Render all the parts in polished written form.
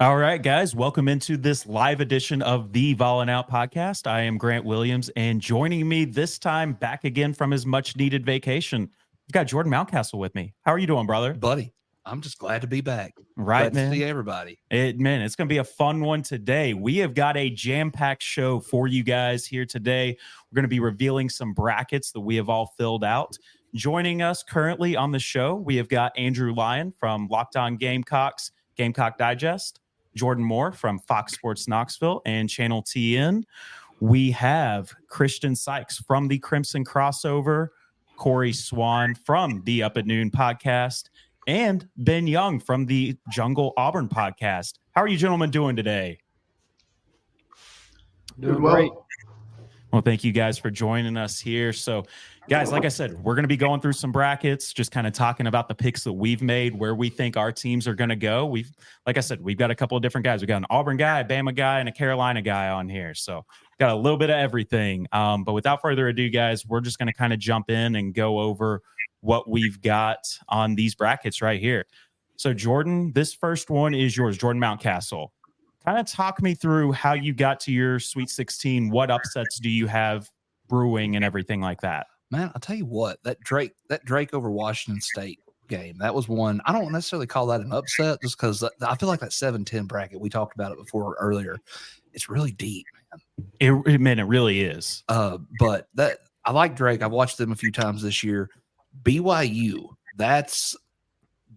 All right, guys, welcome into this live edition of the Vawlin Out podcast. I am Grant Williams, and joining me this time back again from his much-needed vacation, we've got Jordan Mountcastle with me. How are you doing, brother? Buddy, I'm just glad to be back. Right, glad man. to see everybody. It's going to be a fun one today. We have got a jam-packed show for you guys here today. We're going to be revealing some brackets that we have all filled out. Joining us currently on the show, we have got Andrew Lyon from Locked On Gamecocks, Gamecock Digest, Jordan Moore from Fox Sports Knoxville and Channel TN. We have Christian Sykes from the Crimson Crossover, Corey Swan from the Up at Noon podcast, and Ben Young from the Jungle Auburn podcast. How are you gentlemen doing today? Doing great. Well, thank you guys for joining us here. So, guys, like I said, we're going to be going through some brackets, just kind of talking about the picks that we've made, where we think our teams are going to go. Like I said, we've got a couple of different guys. We've got an Auburn guy, a Bama guy, and a Carolina guy on here. So, got a little bit of everything. But without further ado, guys, we're just going to kind of jump in and go over what we've got on these brackets right here. So, Jordan, this first one is yours, Jordan Mountcastle. Kind of talk me through how you got to your Sweet 16. What upsets do you have brewing and everything like that? Man, I'll tell you what, that Drake over Washington State game, that was one. I don't necessarily call that an upset just because I feel like that 7-10 bracket, we talked about it before earlier. It's really deep, man. It really is. But that I like Drake. I've watched them a few times this year. BYU, that's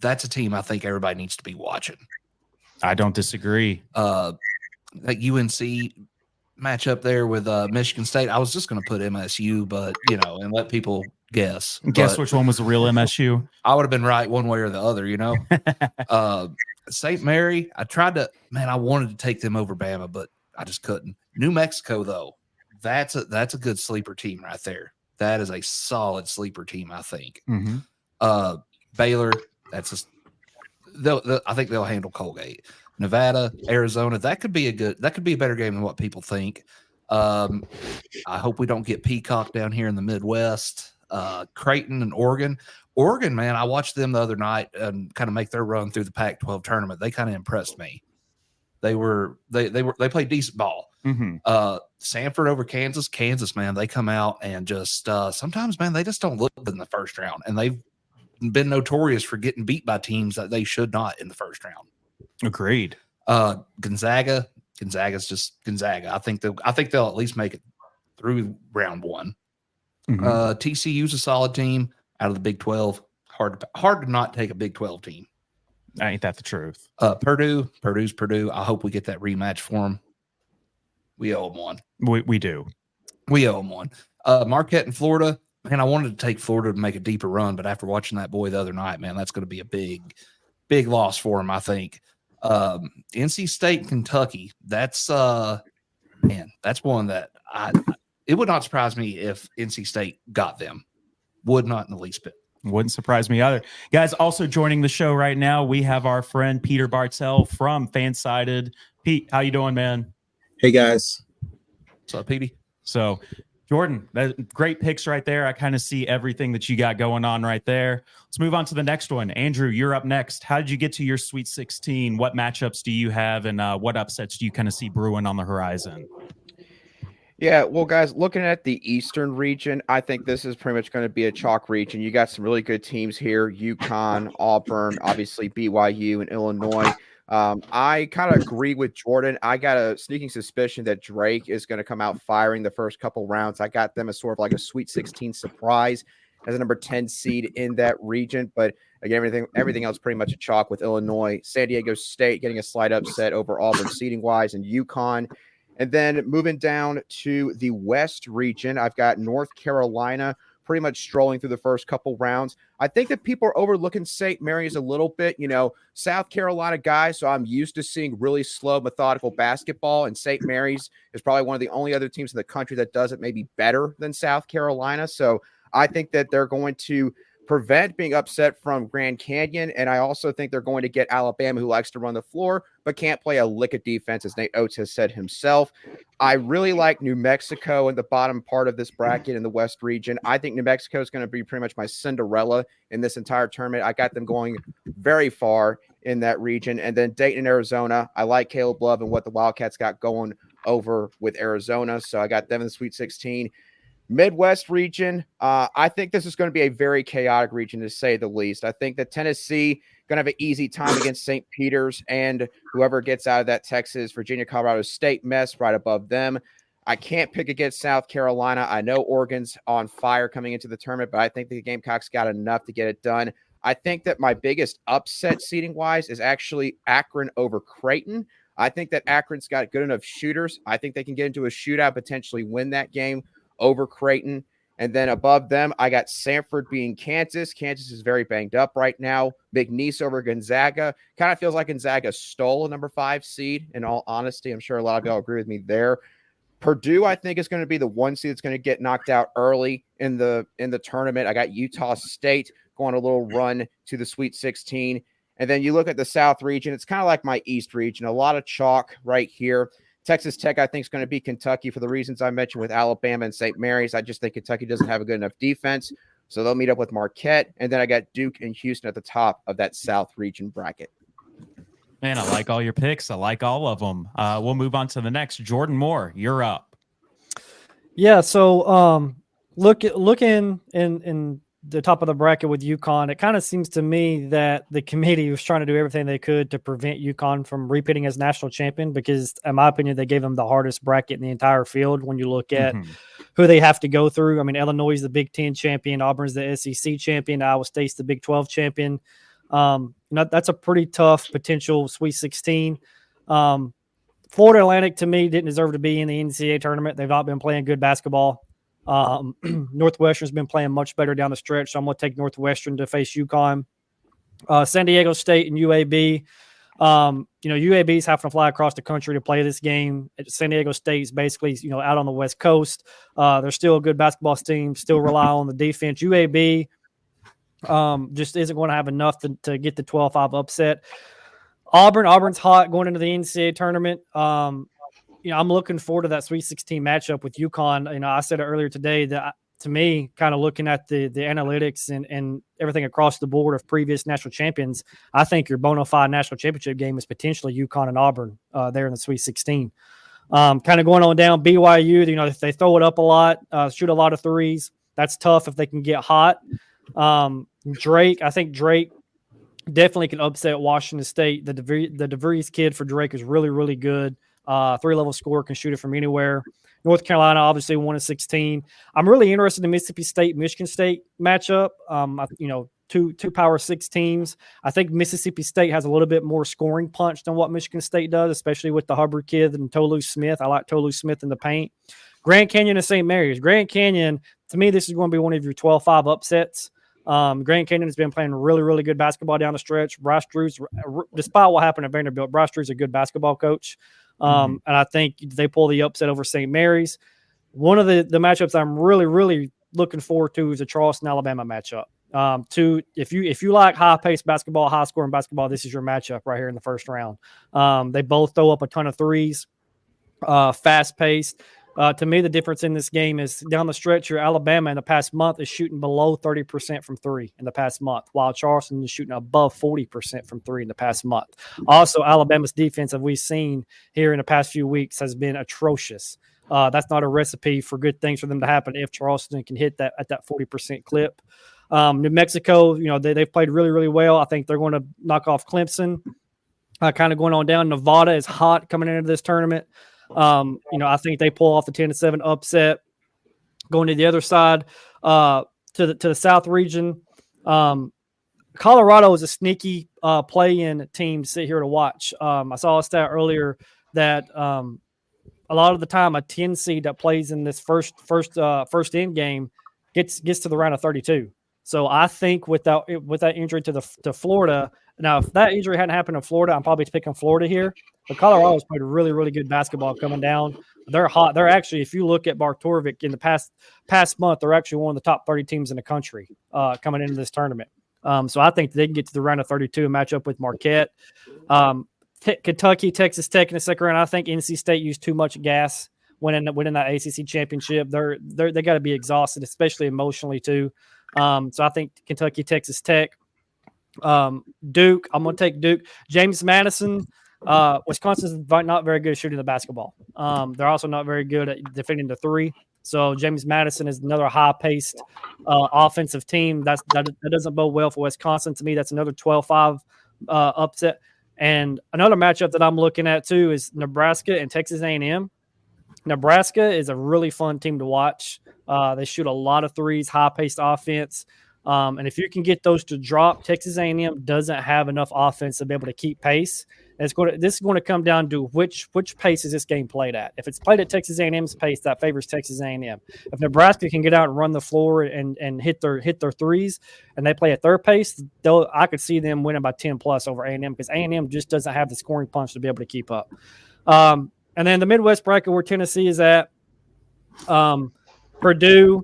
a team I think everybody needs to be watching. I don't disagree. That UNC matchup there with Michigan State. I was just going to put MSU, but and let people guess. Guess which one was the real MSU? I would have been right one way or the other. St. Mary. I wanted to take them over Bama, but I just couldn't. New Mexico, though, that's a good sleeper team right there. That is a solid sleeper team, I think. Mm-hmm. Baylor. I think they'll handle Colgate. Nevada, Arizona, that could be a better game than what people think. I hope we don't get Peacock down here in the Midwest. Creighton and Oregon, man, I watched them the other night and kind of make their run through the Pac-12 tournament. They kind of impressed me. They played decent ball. Mm-hmm. Sanford over Kansas, man, they come out and just sometimes, man, they just don't look good in the first round, and they've been notorious for getting beat by teams that they should not in the first round. Agreed. Gonzaga's just Gonzaga. I think they'll at least make it through round one. Mm-hmm. TCU's a solid team out of the Big 12. Hard to not take a Big 12 team. Ain't that the truth? Purdue's Purdue. I hope we get that rematch for them. We owe them one. We do. We owe them one. Marquette in Florida. Man, I wanted to take Florida to make a deeper run, but after watching that boy the other night, man, that's going to be a big loss for him, I think. NC State, Kentucky. That's one that it would not surprise me if NC State got them. Would not in the least bit. Wouldn't surprise me either. Guys, also joining the show right now, we have our friend Peter Bartell from Fansided. Pete, how you doing, man? Hey, guys. What's up, Petey? So, Jordan, great picks right there. I kind of see everything that you got going on right there. Let's move on to the next one. Andrew, you're up next. How did you get to your Sweet 16? What matchups do you have, and what upsets do you kind of see brewing on the horizon? Yeah, well, guys, looking at the Eastern region, I think this is pretty much going to be a chalk region. You got some really good teams here: UConn, Auburn, obviously BYU, and Illinois. I kind of agree with Jordan. I got a sneaking suspicion that Drake is going to come out firing the first couple rounds. I got them as sort of like a Sweet 16 surprise as a number 10 seed in that region. But again, everything else pretty much a chalk with Illinois. San Diego State getting a slight upset over Auburn seeding wise, and UConn. And then moving down to the West region, I've got North Carolina pretty much strolling through the first couple rounds. I think that people are overlooking St. Mary's a little bit. South Carolina guys, so I'm used to seeing really slow, methodical basketball, and St. Mary's is probably one of the only other teams in the country that does it maybe better than South Carolina. So I think that they're going to prevent being upset from Grand Canyon, and I also think they're going to get Alabama, who likes to run the floor but can't play a lick of defense, as Nate Oates has said himself. I really like New Mexico in the bottom part of this bracket in the West region. I think New Mexico is going to be pretty much my Cinderella in this entire tournament. I got them going very far in that region. And then Dayton and Arizona. I like Caleb Love and what the Wildcats got going over with Arizona. So I got them in the Sweet 16. Midwest region, I think this is going to be a very chaotic region to say the least. I think that Tennessee going to have an easy time against St. Peter's and whoever gets out of that Texas, Virginia, Colorado State mess right above them. I can't pick against South Carolina. I know Oregon's on fire coming into the tournament, but I think the Gamecocks got enough to get it done. I think that my biggest upset seeding-wise is actually Akron over Creighton. I think that Akron's got good enough shooters. I think they can get into a shootout, potentially win that game over Creighton. And then above them, I got Samford being Kansas. Kansas is very banged up right now. McNeese over Gonzaga. Kind of feels like Gonzaga stole a number 5 seed, in all honesty. I'm sure a lot of y'all agree with me there. Purdue, I think, is going to be the 1 seed that's going to get knocked out early in the tournament. I got Utah State going a little run to the Sweet 16. And then you look at the South region. It's kind of like my East region. A lot of chalk right here. Texas Tech, I think, is going to be Kentucky for the reasons I mentioned with Alabama and St. Mary's. I just think Kentucky doesn't have a good enough defense. So they'll meet up with Marquette. And then I got Duke and Houston at the top of that South region bracket. Man, I like all your picks. I like all of them. We'll move on to the next. Jordan Moore, you're up. Yeah, so looking in the top of the bracket with UConn, it kind of seems to me that the committee was trying to do everything they could to prevent UConn from repeating as national champion because, in my opinion, they gave them the hardest bracket in the entire field when you look at who they have to go through. I mean, Illinois is the Big Ten champion, Auburn's the SEC champion, Iowa State's the Big 12 champion. That's a pretty tough potential Sweet 16. Florida Atlantic, to me, didn't deserve to be in the NCAA tournament. They've not been playing good basketball. Northwestern's been playing much better down the stretch, so I'm going to take Northwestern to face UConn. San Diego State and UAB. UAB's having to fly across the country to play this game. San Diego State's basically, out on the West Coast. They're still a good basketball team, still rely on the defense. UAB just isn't going to have enough to get the 12-5 upset. Auburn's hot going into the NCAA tournament. I'm looking forward to that Sweet 16 matchup with UConn. I said it earlier today that to me, kind of looking at the analytics and everything across the board of previous national champions, I think your bona fide national championship game is potentially UConn and Auburn there in the Sweet 16. Kind of going on down BYU, if they throw it up a lot, shoot a lot of threes, that's tough if they can get hot. Drake definitely can upset Washington State. The DeVries kid for Drake is really, really good. 3-level scorer, can shoot it from anywhere. North Carolina obviously 1-16. I'm really interested in Mississippi State, Michigan State matchup. Two Power 6 teams. I think Mississippi State has a little bit more scoring punch than what Michigan State does, especially with the Hubbard kid and Tolu Smith. I like Tolu Smith in the paint. Grand Canyon and St. Mary's. Grand Canyon, to me, this is going to be one of your 12-5 upsets. Grand Canyon has been playing really, really good basketball down the stretch. Bryce Drew's, despite what happened at Vanderbilt, Bryce Drew's a good basketball coach. And I think they pull the upset over St. Mary's. One of the matchups I'm really, really looking forward to is a Charleston, Alabama matchup. If you like high-paced basketball, high-scoring basketball, this is your matchup right here in the first round. They both throw up a ton of threes, fast-paced. To me, the difference in this game is down the stretch, your Alabama in the past month is shooting below 30% from three in the past month, while Charleston is shooting above 40% from three in the past month. Also, Alabama's defense, as we've seen here in the past few weeks, has been atrocious. That's not a recipe for good things for them to happen if Charleston can hit that at that 40% clip. New Mexico, they've played really, really well. I think they're going to knock off Clemson. Kind of going on down. Nevada is hot coming into this tournament. I think they pull off the 10-7 upset. Going to the other side, to the South region, Colorado is a sneaky play-in team to sit here to watch. I saw a stat earlier that a lot of the time a 10 seed that plays in this first end game gets to the round of 32. So I think with that injury to Florida. Now, if that injury hadn't happened in Florida, I'm probably picking Florida here. But Colorado's played really, really good basketball coming down. They're hot. They're actually, if you look at Bartorovic in the past month, they're actually one of the top 30 teams in the country coming into this tournament. So I think they can get to the round of 32 and match up with Marquette. Kentucky, Texas Tech in the second round. I think NC State used too much gas winning that ACC championship. They got to be exhausted, especially emotionally too. So I think Kentucky, Texas Tech. Duke, I'm going to take Duke. James Madison, Wisconsin's not very good at shooting the basketball. They're also not very good at defending the three. So James Madison is another high-paced offensive team. That doesn't bode well for Wisconsin. To me, that's another 12-5 upset. And another matchup that I'm looking at too is Nebraska and Texas A&M. Nebraska is a really fun team to watch. They shoot a lot of threes, high-paced offense. And if you can get those to drop, Texas A&M doesn't have enough offense to be able to keep pace. And this is going to come down to which pace is this game played at. If it's played at Texas A&M's pace, that favors Texas A&M. If Nebraska can get out and run the floor and hit their threes, and they play at their pace, I could see them winning by 10 plus over A&M because A&M just doesn't have the scoring punch to be able to keep up. And then the Midwest bracket where Tennessee is at, Purdue's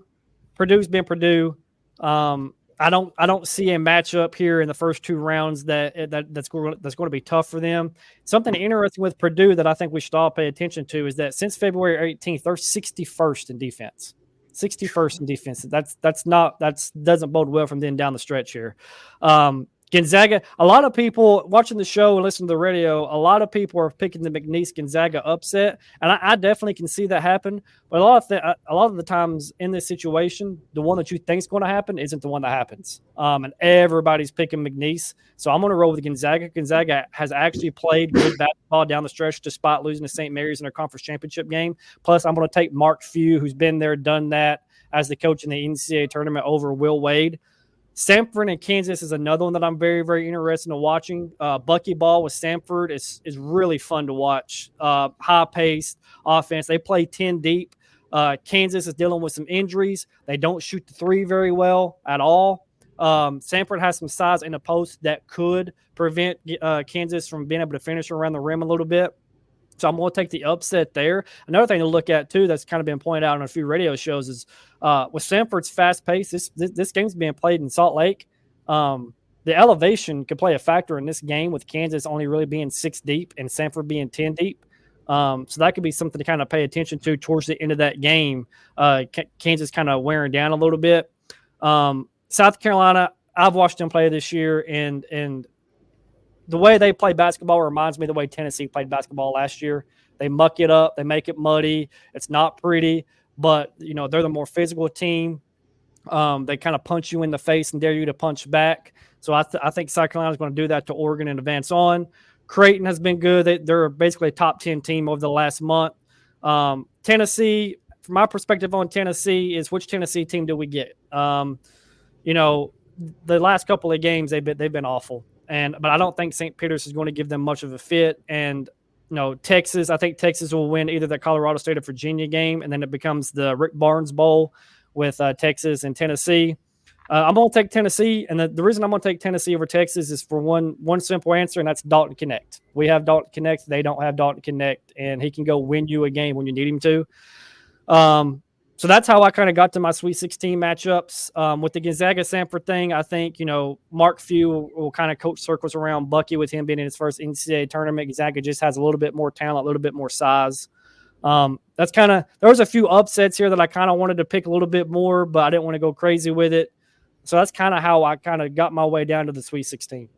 been Purdue. I don't see a matchup here in the first two rounds that's going to be tough for them. Something interesting with Purdue that I think we should all pay attention to is that since February 18th, they're 61st in defense. 61st in defense. That doesn't bode well from then down the stretch here. Gonzaga, a lot of people watching the show and listening to the radio, a lot of people are picking the McNeese-Gonzaga upset, and I definitely can see that happen. But a lot of the times in this situation, the one that you think is going to happen isn't the one that happens. And everybody's picking McNeese. So I'm going to roll with Gonzaga. Gonzaga has actually played good basketball down the stretch despite losing to St. Mary's in their conference championship game. Plus, I'm going to take Mark Few, who's been there, done that, as the coach in the NCAA tournament over Will Wade. Samford and Kansas is another one that I'm very, very interested in watching. Buckyball with Samford is really fun to watch. High-paced offense. They play 10 deep. Kansas is dealing with some injuries. They don't shoot the three very well at all. Samford has some size in the post that could prevent Kansas from being able to finish around the rim a little bit. So I'm going to take the upset there. Another thing to look at, too, that's kind of been pointed out on a few radio shows is with Samford's fast pace, this game's being played in Salt Lake. The elevation could play a factor in this game with Kansas only really being 6 deep and Samford being 10 deep. So that could be something to kind of pay attention to towards the end of that game. Kansas kind of wearing down a little bit. South Carolina, I've watched them play this year, and the way they play basketball reminds me of the way Tennessee played basketball last year. They muck it up. They make it muddy. It's not pretty, but, they're the more physical team. They kind of punch you in the face and dare you to punch back. So I think South Carolina is going to do that to Oregon and advance on. Creighton has been good. They're basically a top 10 team over the last month. Tennessee, from my perspective on Tennessee, is which Tennessee team do we get? The last couple of games, they've been awful. But I don't think St. Peter's is going to give them much of a fit. And, Texas, I think Texas will win either the Colorado State or Virginia game, and then it becomes the Rick Barnes Bowl with Texas and Tennessee. I'm going to take Tennessee, and the reason I'm going to take Tennessee over Texas is for one simple answer, and that's Dalton Connect. We have Dalton Connect. They don't have Dalton Connect, and he can go win you a game when you need him to. So that's how I kind of got to my Sweet 16 matchups. With the Gonzaga-Samford thing, I think, Mark Few will kind of coach circles around Bucky with him being in his first NCAA tournament. Gonzaga just has a little bit more talent, a little bit more size. That's kind of – there was a few upsets here that I kind of wanted to pick a little bit more, but I didn't want to go crazy with it. So that's kind of how I kind of got my way down to the Sweet 16.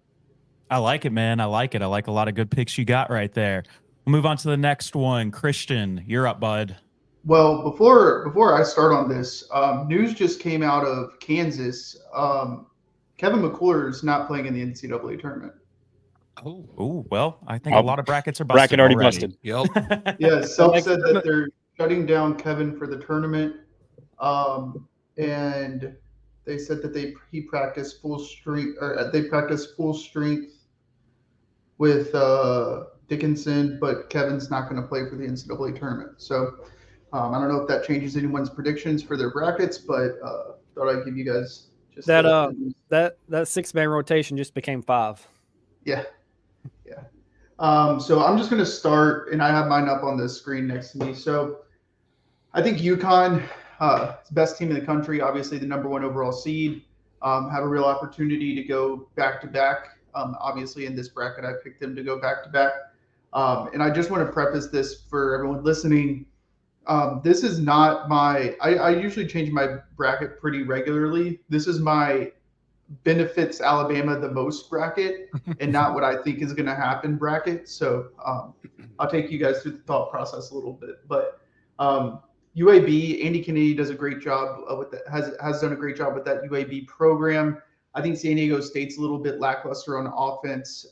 I like it, man. I like it. I like a lot of good picks you got right there. We'll move on to the next one. Christian, you're up, bud. Well, before I start on this, news just came out of Kansas. Kevin McCullough is not playing in the NCAA tournament. Oh, well, I think a lot of brackets are busted. Bracket already busted. Yep. Yeah, Self said that they're shutting down Kevin for the tournament, and they said that he practiced full strength, or they practiced full strength with Dickinson, but Kevin's not going to play for the NCAA tournament. So. I don't know if that changes anyone's predictions for their brackets, but thought I'd give you guys just that 6-man rotation just became 5. Yeah. So I'm just going to start, and I have mine up on the screen next to me. So I think UConn, the best team in the country, obviously the number 1 overall seed, have a real opportunity to go back-to-back. Obviously in this bracket, I picked them to go back-to-back. And I just want to preface this for everyone listening. This is not I usually change my bracket pretty regularly. This is my benefits Alabama the most bracket and not what I think is going to happen bracket. So I'll take you guys through the thought process a little bit. But UAB, Andy Kennedy does a great job with that, has done a great job with that UAB program. I think San Diego State's a little bit lackluster on offense,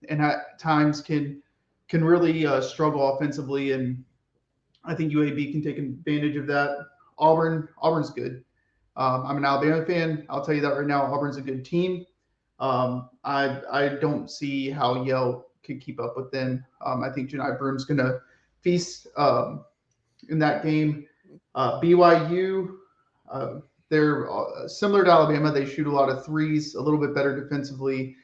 and at times can really struggle offensively. And I think UAB can take advantage of that. Auburn's good. I'm an Alabama fan. I'll tell you that right now. Auburn's a good team. I don't see how Yale could keep up with them. I think Janai Broom's going to feast in that game. BYU, they're similar to Alabama. They shoot a lot of threes, a little bit better defensively.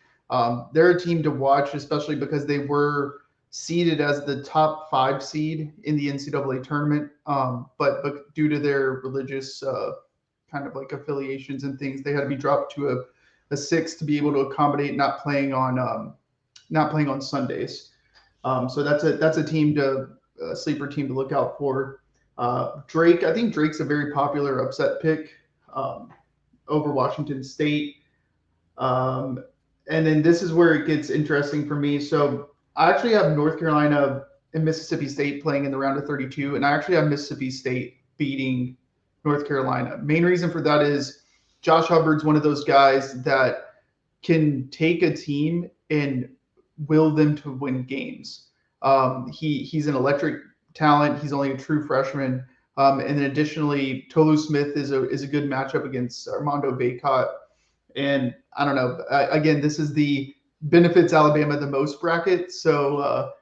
They're a team to watch, especially because they were seeded as the top 5 seed in the NCAA tournament. But due to their religious kind of like affiliations and things, they had to be dropped to a 6 to be able to accommodate not playing on Sundays. So that's a team a sleeper team to look out for. Drake, I think Drake's a very popular upset pick over Washington State. And then this is where it gets interesting for me. So I actually have North Carolina and Mississippi State playing in the round of 32, and I actually have Mississippi State beating North Carolina. Main reason for that is Josh Hubbard's one of those guys that can take a team and will them to win games. He's an electric talent. He's only a true freshman. And then additionally, Tolu Smith is a good matchup against Armando Bacot. And I don't know. Again, this is the benefits Alabama the most bracket. So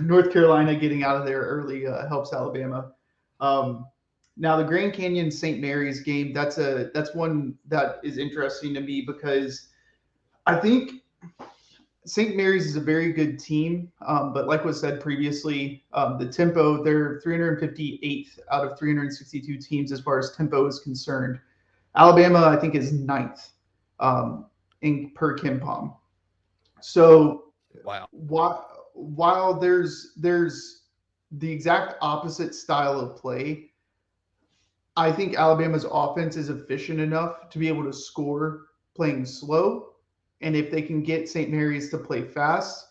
North Carolina getting out of there early helps Alabama. Now the Grand Canyon St. Mary's game, that's one that is interesting to me because I think St. Mary's is a very good team, but like was said previously, the tempo, they're 358th out of 362 teams as far as tempo is concerned. Alabama, I think, is 9th in per KenPom. So Wow. While there's the exact opposite style of play, I think Alabama's offense is efficient enough to be able to score playing slow. And if they can get St. Mary's to play fast,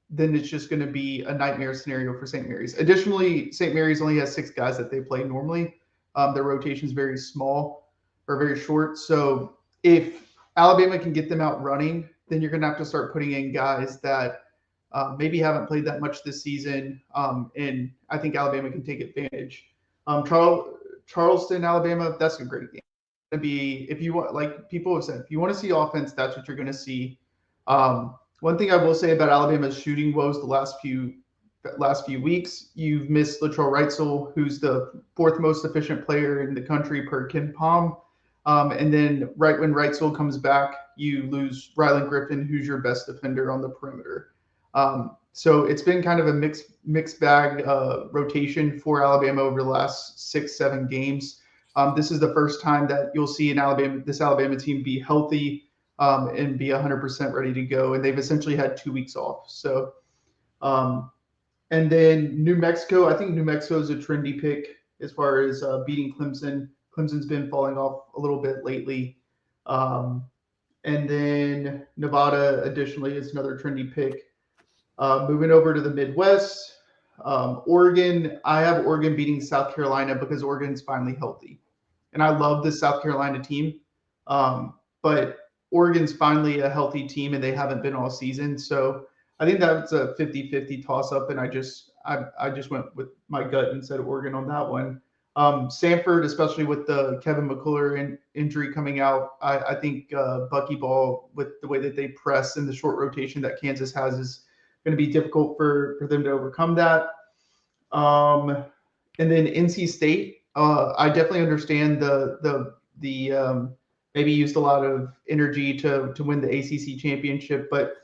then it's just going to be a nightmare scenario for St. Mary's. Additionally, St. Mary's only has 6 guys that they play normally. Their rotation is very small or very short. So if Alabama can get them out running, then you're going to have to start putting in guys that maybe haven't played that much this season. And I think Alabama can take advantage. Charleston, Alabama, that's a great game. If you want, like people have said, if you want to see offense, that's what you're going to see. One thing I will say about Alabama's shooting woes the last few weeks, you've missed Latrell Wrightsell, who's the 4th most efficient player in the country per KenPom. And then right when Wrightsell comes back, you lose Rylan Griffin, who's your best defender on the perimeter. So it's been kind of a mixed bag rotation for Alabama over the last 6-7 games. This is the first time that you'll see this Alabama team be healthy and be 100% ready to go. And they've essentially had 2 weeks off. So, and then New Mexico, I think New Mexico is a trendy pick as far as beating Clemson. Clemson's been falling off a little bit lately. And then Nevada, additionally, is another trendy pick. Moving over to the Midwest, Oregon, I have Oregon beating South Carolina because Oregon's finally healthy. And I love this South Carolina team. But Oregon's finally a healthy team and they haven't been all season. So I think that's a 50-50 toss-up. And I just went with my gut and said Oregon on that one. Sanford, especially with the Kevin McCullough injury coming out, I think Buckyball, with the way that they press and the short rotation that Kansas has, is going to be difficult for them to overcome that. And then NC State, I definitely understand the maybe used a lot of energy to win the ACC championship, but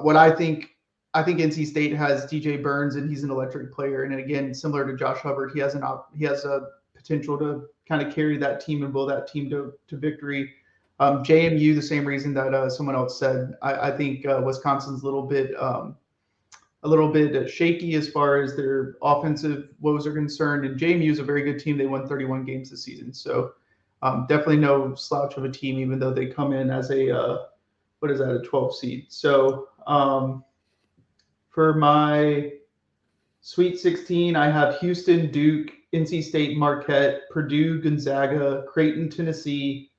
what I think NC State has DJ Burns, and he's an electric player. And again, similar to Josh Hubbard, he has a potential to kind of carry that team and will that team to victory. JMU, the same reason that someone else said. I think Wisconsin's a little bit shaky as far as their offensive woes are concerned. And JMU is a very good team. They won 31 games this season. So Definitely no slouch of a team, even though they come in as a 12 seed. So for my Sweet 16, I have Houston, Duke, NC State, Marquette, Purdue, Gonzaga, Creighton, Tennessee,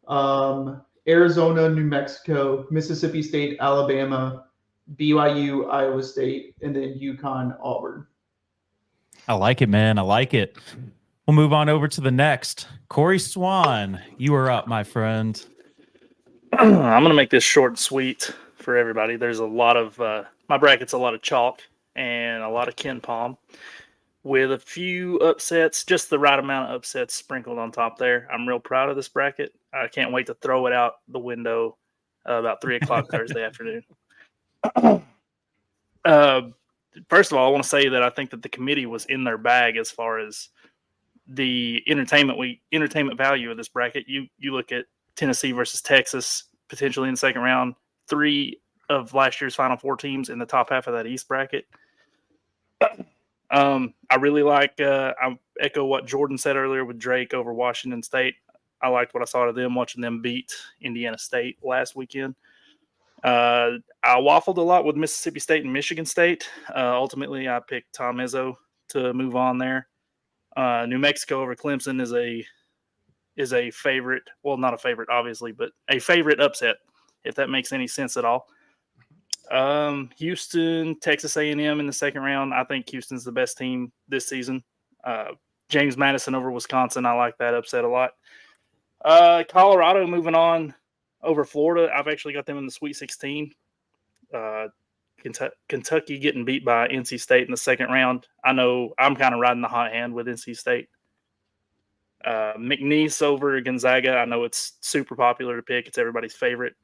Arizona, New Mexico, Mississippi State, Alabama, BYU, Iowa State, and then UConn, Auburn. I like it, man. I like it. We'll move on over to the next. Corey Swan, you are up, my friend. I'm going to make this short and sweet for everybody. There's a lot of my bracket's a lot of chalk and a lot of Ken Palm with a few upsets, just the right amount of upsets sprinkled on top there. I'm real proud of this bracket. I can't wait to throw it out the window about 3 o'clock Thursday afternoon. First of all, I want to say that I think that the committee was in their bag as far as the entertainment value of this bracket. You look at Tennessee versus Texas potentially in the second round, 3 of last year's Final Four teams in the top half of that East bracket. I really like. I echo what Jordan said earlier with Drake over Washington State. I liked what I saw of them watching them beat Indiana State last weekend. I waffled a lot with Mississippi State and Michigan State. Ultimately, I picked Tom Izzo to move on there. New Mexico over Clemson is a favorite. Well, not a favorite, obviously, but a favorite upset, if that makes any sense at all. Houston, Texas A&M in the second round. I think Houston's the best team this season. James Madison over Wisconsin. I like that upset a lot. Colorado moving on over Florida. I've actually got them in the Sweet 16. Kentucky getting beat by NC State in the second round. I know I'm kind of riding the hot hand with NC State. McNeese over Gonzaga. I know it's super popular to pick. It's everybody's favorite.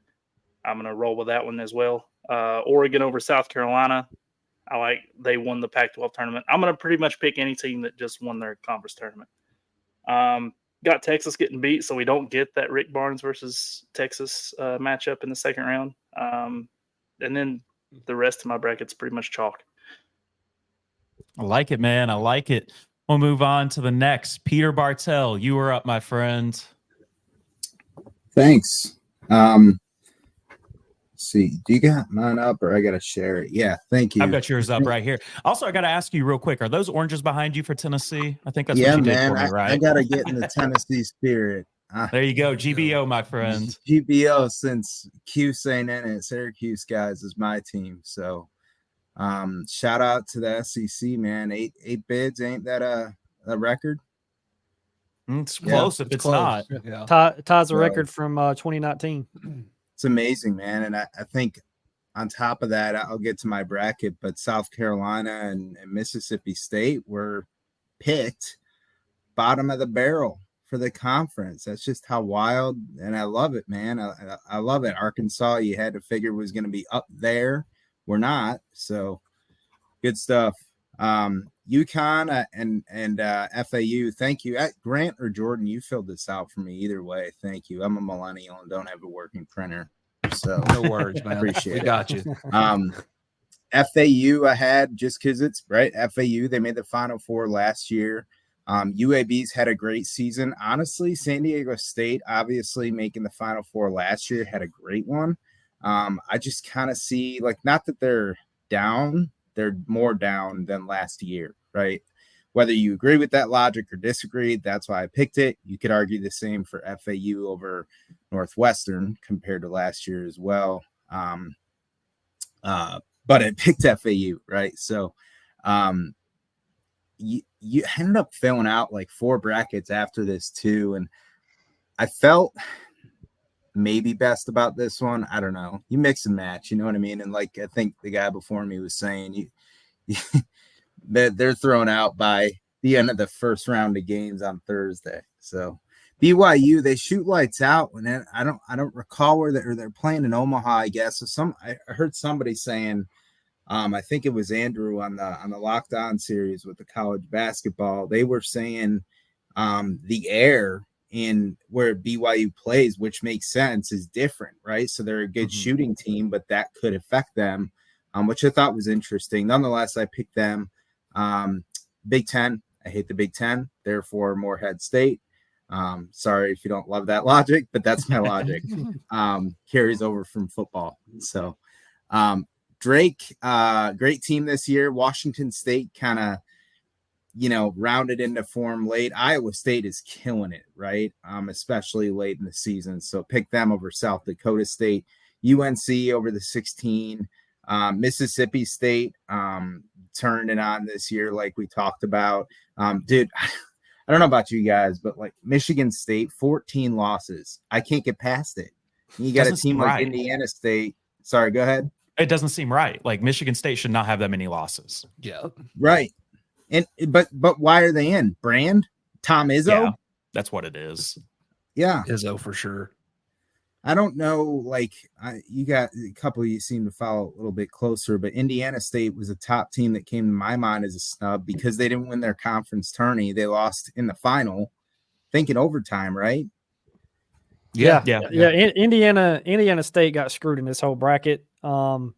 I'm going to roll with that one as well. Oregon over South Carolina. They won the Pac-12 tournament. I'm going to pretty much pick any team that just won their conference tournament. Got Texas getting beat, so we don't get that Rick Barnes versus Texas matchup in the second round. And then the rest of my bracket's pretty much chalk. I like it, man. I like it. We'll move on to the next. Peter Bartell, you are up, my friend. Thanks. See, do you got mine up or I got to share it? Yeah, thank you. I've got yours up right here. Also, I got to ask you real quick, are those oranges behind you for Tennessee? I think that's what you did for me, right? I got to get in the Tennessee spirit. There you go. GBO, my friend. GBO, since Cuse ain't in it, Syracuse guys is my team. So shout out to the SEC, man. Eight bids, ain't that a record? It's close if it's close. Not. Yeah. Ties a record from 2019. It's amazing, man. And I think on top of that, I'll get to my bracket, but South Carolina and Mississippi State were picked bottom of the barrel for the conference. That's just how wild, and I love it, man. I love it. Arkansas, you had to figure was going to be up there. We're not, so good stuff. UConn and FAU, thank you. Grant or Jordan, you filled this out for me either way. Thank you. I'm a millennial and don't have a working printer, so no worries, man. Appreciate it. Got you. FAU I had just because it's right. FAU, they made the Final Four last year. UAB's had a great season. Honestly, San Diego State, obviously making the Final Four last year, had a great one. I just kind of see, like, not that they're down, they're more down than last year, right? Whether you agree with that logic or disagree, that's why I picked it. You could argue the same for FAU over Northwestern compared to last year as well. But I picked FAU, right? So you ended up filling out like 4 brackets after this too. And I felt maybe best about this one. I don't know. You mix and match, you know what I mean? And like, I think the guy before me was saying, they're thrown out by the end of the first round of games on Thursday. So BYU, they shoot lights out, and then I don't recall where they're playing in Omaha, I guess. So I heard somebody saying, I think it was Andrew on the Lockdown series with the college basketball. They were saying the air in where BYU plays, which makes sense, is different, right? So they're a good shooting team, but that could affect them, which I thought was interesting. Nonetheless, I picked them. Big Ten. I hate the Big Ten. Therefore, Morehead State. Sorry if you don't love that logic, but that's my logic. Carries over from football. So Drake, great team this year. Washington State kind of, rounded into form late. Iowa State is killing it, right? Especially late in the season. So pick them over South Dakota State. UNC over the 16. Mississippi State turned it on this year, like we talked about. Dude, I don't know about you guys, but like Michigan State, 14 losses. I can't get past it. You got a team like Indiana State. Sorry, go ahead. It doesn't seem right. Like Michigan State should not have that many losses. Yeah. Right. But why are they in? Brand? Tom Izzo? Yeah, that's what it is. Yeah. Izzo for sure. I don't know, like you got a couple of you seem to follow a little bit closer, but Indiana State was a top team that came to my mind as a snub because they didn't win their conference tourney. They lost in the final, I think in overtime, right? Yeah. Indiana State got screwed in this whole bracket. FAU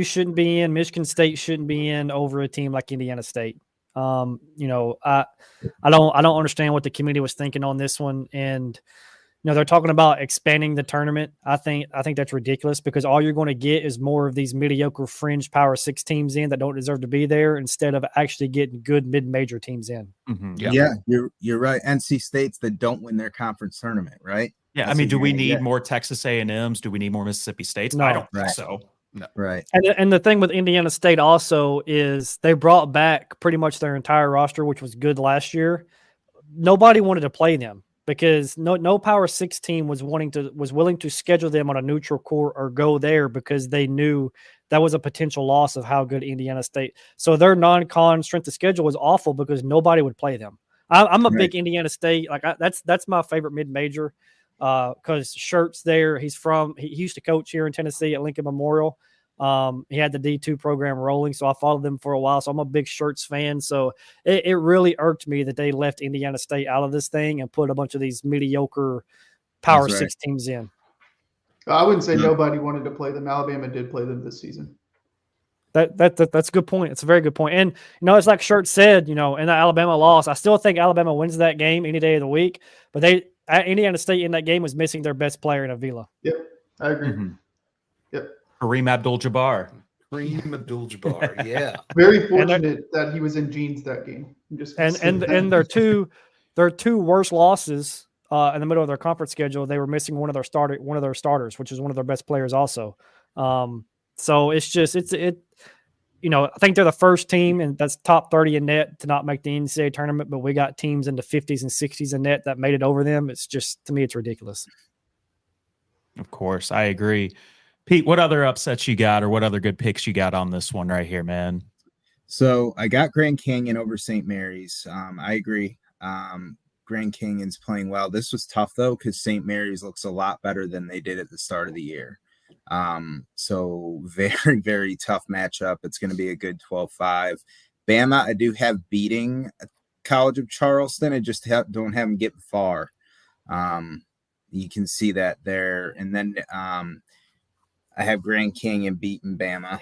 shouldn't be in, Michigan State shouldn't be in over a team like Indiana State. I don't understand what the committee was thinking on this one. And they're talking about expanding the tournament. I think that's ridiculous because all you're going to get is more of these mediocre fringe Power 6 teams in that don't deserve to be there instead of actually getting good mid-major teams in. Mm-hmm. Yeah, you're right. NC States that don't win their conference tournament, right? Yeah, That's do we need more Texas A&Ms? Do we need more Mississippi States? No, I don't think so. No. Right. And the thing with Indiana State also is they brought back pretty much their entire roster, which was good last year. Nobody wanted to play them because no Power 6 team was willing to schedule them on a neutral court or go there because they knew that was a potential loss of how good Indiana State. So their non-con strength of schedule was awful because nobody would play them. I'm a big Indiana State. That's my favorite mid-major because Shirt's there. He used to coach here in Tennessee at Lincoln Memorial. He had the D2 program rolling, so I followed them for a while. So I'm a big Shirts fan. So it really irked me that they left Indiana State out of this thing and put a bunch of these mediocre Power 6 teams in. I wouldn't say nobody wanted to play them. Alabama did play them this season. That's a good point. It's a very good point. And it's like Shirt said, in the Alabama loss, I still think Alabama wins that game any day of the week. But Indiana State in that game was missing their best player in Avila. Yep, I agree. Mm-hmm. Yep. Kareem Abdul-Jabbar. Yeah. Very fortunate that he was in jeans that game. And their two worst losses in the middle of their conference schedule, they were missing one of their starters, which is one of their best players also. So it's just I think they're the first team, and that's top 30 in net to not make the NCAA tournament, but we got teams in the 50s and 60s in net that made it over them. It's just, to me, it's ridiculous. Of course, I agree. Pete, what other upsets you got or what other good picks you got on this one right here, man? So I got Grand Canyon over St. Mary's. I agree. Grand Canyon's playing well. This was tough, though, because St. Mary's looks a lot better than they did at the start of the year. So very, very tough matchup. It's going to be a good 12-5. Bama, I do have beating College of Charleston. I just don't have them get far. You can see that there. And then I have Grand Canyon beating Bama.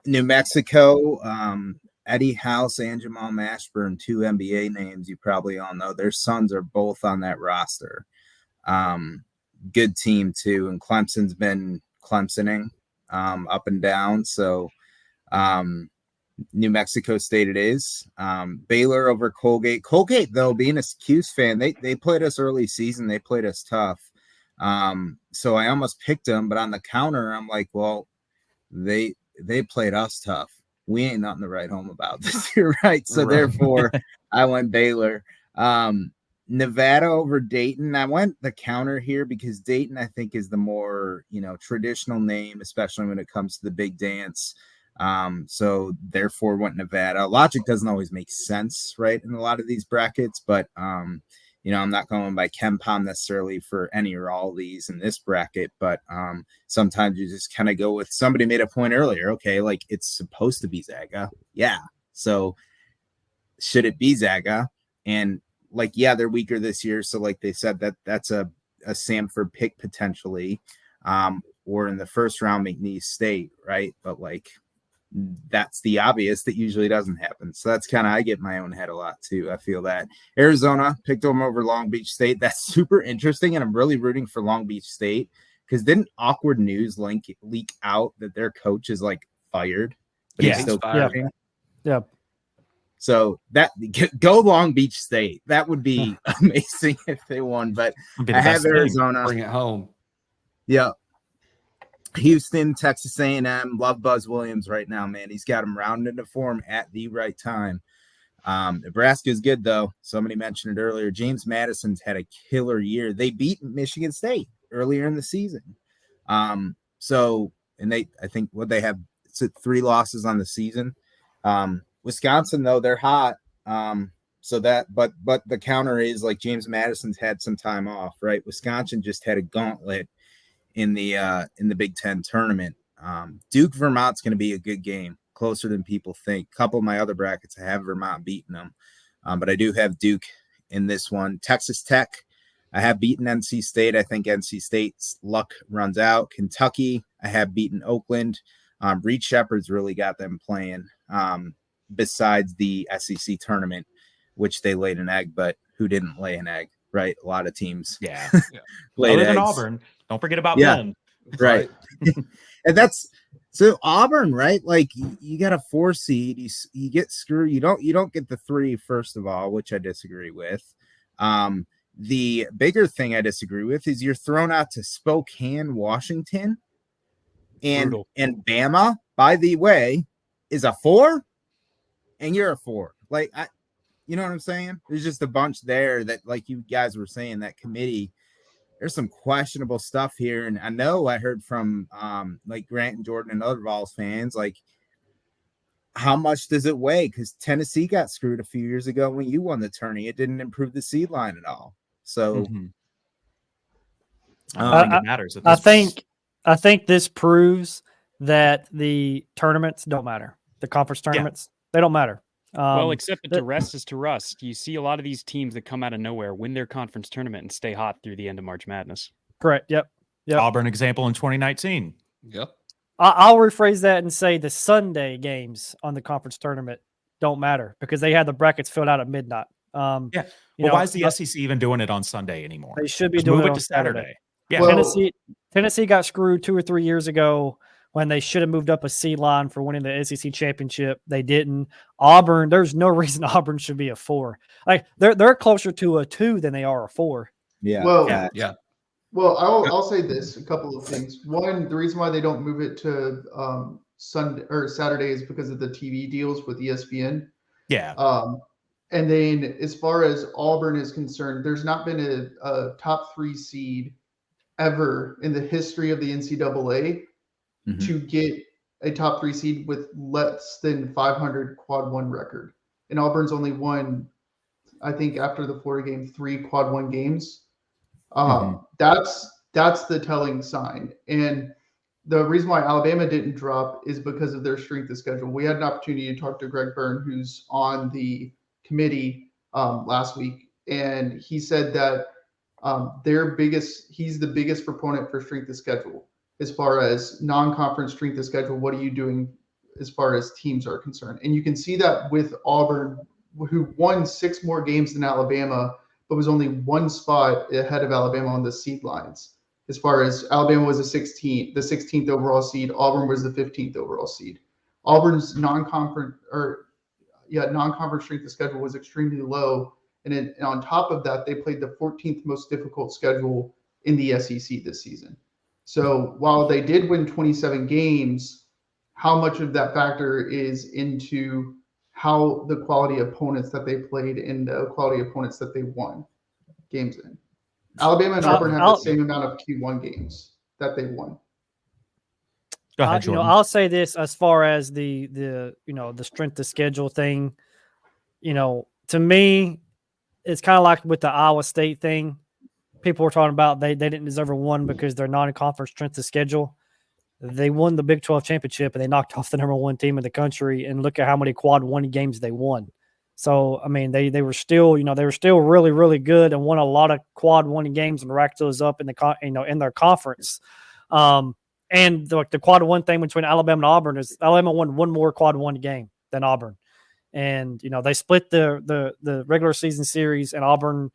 New Mexico, Eddie House and Jamal Mashburn, 2 NBA names you probably all know. Their sons are both on that roster. Good team too, and Clemson's been Clemsoning up and down. So New Mexico State it is. Baylor over Colgate. Colgate, though, being a Cuse fan, they played us early season. They played us tough. So I almost picked them, but on the counter, I'm like, well, they played us tough. We ain't nothing to write home about this year, right? So therefore, I went Baylor. Nevada over Dayton. I went the counter here because Dayton, I think, is the more, traditional name, especially when it comes to the big dance. So therefore went Nevada. Logic doesn't always make sense, right, in a lot of these brackets, but I'm not going by KenPom necessarily for any or all of these in this bracket, but sometimes you just kind of go with somebody made a point earlier. Okay, like it's supposed to be Zaga. Yeah. So should it be Zaga? And they're weaker this year. So like they said, that's a Samford pick potentially, or in the first round, McNeese State, right? But that's the obvious that usually doesn't happen. So that's kind of, I get in my own head a lot too. I feel that Arizona picked them over Long Beach State. That's super interesting. And I'm really rooting for Long Beach State because didn't awkward news leak out that their coach is like fired, but he's still coaching? Yeah. So that go Long Beach State. That would be amazing if they won, but I have Arizona. Bring it home. Yeah. Houston, Texas A&M, love Buzz Williams right now, man. He's got him rounded into form at the right time. Nebraska is good, though. Somebody mentioned it earlier. James Madison's had a killer year. They beat Michigan State earlier in the season. I think what they have, it's 3 losses on the season. Wisconsin, though, they're hot. But the counter is like James Madison's had some time off, right? Wisconsin just had a gauntlet in the Big Ten tournament. Duke Vermont's going to be a good game, closer than people think. A couple of my other brackets, I have Vermont beating them, but I do have Duke in this one. Texas Tech, I have beaten NC State. I think NC State's luck runs out. Kentucky, I have beaten Oakland. Reed Shepherd's really got them playing. Besides the SEC tournament, which they laid an egg, but who didn't lay an egg, right? A lot of teams, laid eggs. Auburn. Don't forget about them. Right. And that's so Auburn, right? Like you got a 4 seed, you get screwed. You don't get the 3, first of all, which I disagree with. The bigger thing I disagree with is you're thrown out to Spokane, Washington, and Bama, by the way, is a 4, and you're a 4. Like you know what I'm saying? There's just a bunch there that, like you guys were saying, that committee. There's some questionable stuff here. And I know I heard from like Grant and Jordan and other Vols fans, like, how much does it weigh? Because Tennessee got screwed a few years ago when you won the tourney. It didn't improve the seed line at all. So I don't think it matters. I think this proves that the tournaments don't matter. The conference tournaments, they don't matter. Well, except that to rest is to rust. You see a lot of these teams that come out of nowhere win their conference tournament and stay hot through the end of March Madness. Correct. Yep. Auburn example in 2019. Yep. I'll rephrase that and say the Sunday games on the conference tournament don't matter because they had the brackets filled out at midnight. Why is the SEC even doing it on Sunday anymore? They should be doing it on Saturday. Yeah. Well, Tennessee got screwed 2 or 3 years ago when they should have moved up a seed line for winning the SEC championship. They didn't. Auburn, there's no reason Auburn should be a 4. Like they're closer to a 2 than they are a 4. Yeah. Well, Yeah. Well, I'll say this, a couple of things. One, the reason why they don't move it to Sunday or Saturday is because of the TV deals with ESPN. Yeah. And then as far as Auburn is concerned, there's not been a top 3 seed ever in the history of the NCAA to get a top 3 seed with less than 500 quad 1 record. And Auburn's only won, I think, after the Florida game, 3 quad 1 games. That's the telling sign. And the reason why Alabama didn't drop is because of their strength of schedule. We had an opportunity to talk to Greg Byrne, who's on the committee last week, and he said that he's the biggest proponent for strength of schedule. As far as non-conference strength of schedule, what are you doing as far as teams are concerned? And you can see that with Auburn, who won 6 more games than Alabama, but was only 1 spot ahead of Alabama on the seed lines. As far as Alabama was the 16th overall seed, Auburn was the 15th overall seed. Auburn's non-conference strength of schedule was extremely low. And on top of that, they played the 14th most difficult schedule in the SEC this season. So while they did win 27 games, how much of that factor is into how the quality opponents that they played and the quality opponents that they won games in? Alabama and Auburn have the same amount of Q1 games that they won. Go ahead, Jordan. I'll say this as far as the strength of schedule thing. To me, it's kind of like with the Iowa State thing. People were talking about they didn't deserve a 1 because they're non-conference strength of schedule. They won the Big 12 championship and they knocked off the number 1 team in the country. And look at how many quad 1 games they won. So I mean, they were still really, really good and won a lot of quad 1 games and racked those up in the in their conference. And And the quad one thing between Alabama and Auburn is Alabama won one more quad one game than Auburn. And, they split the regular season series, and Auburn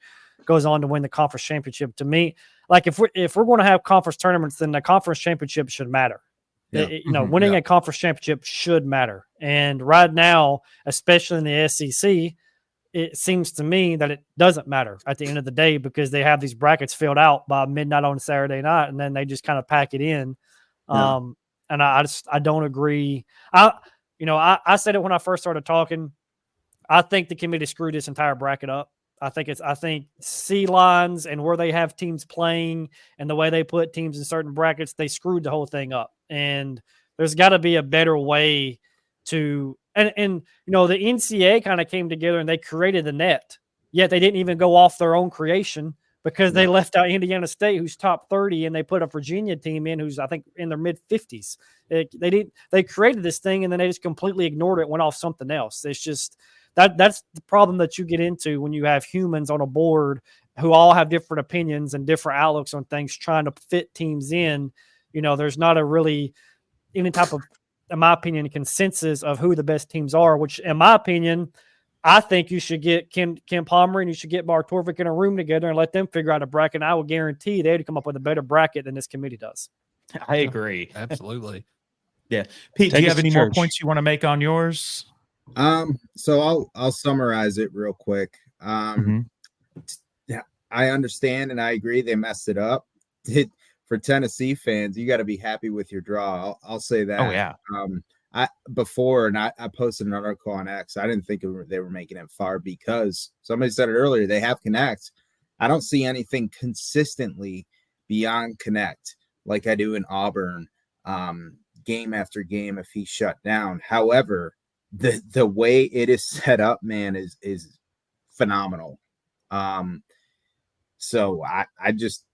goes on to win the conference championship. To me, like if we're going to have conference tournaments, then the conference championship should matter. Yeah. Winning a conference championship should matter. And right now, especially in the SEC, it seems to me that it doesn't matter at the end of the day, because they have these brackets filled out by midnight on Saturday night, and then they just kind of pack it in. Yeah. And I don't agree. I said it when I first started talking. I think the committee screwed this entire bracket up. I think C lines and where they have teams playing and the way they put teams in certain brackets, they screwed the whole thing up. And there's got to be a better way to, and the NCAA kind of came together and they created the net, yet they didn't even go off their own creation, because they left out Indiana State, who's top 30, and they put a Virginia team in who's, I think, in their mid 50s. They created this thing, and then they just completely ignored it, went off something else. It's just that's the problem that you get into when you have humans on a board who all have different opinions and different outlooks on things, trying to fit teams in. There's not a really any type of, in my opinion, consensus of who the best teams are, which, in my opinion, I think you should get Ken Palmer and you should get Mark Torvik in a room together and let them figure out a bracket. And I will guarantee they'd come up with a better bracket than this committee does. I agree. Absolutely. Yeah. Pete, do you have any more points you want to make on yours? So I'll summarize it real quick. Yeah, I understand and I agree they messed it up. For Tennessee fans, you got to be happy with your draw. I'll say that. Oh yeah. I posted an article on X. I didn't think they were making it far, because somebody said it earlier. They have Connect. I don't see anything consistently beyond Connect like I do in Auburn, game after game if he's shut down. However, the way it is set up, man, is phenomenal. So I just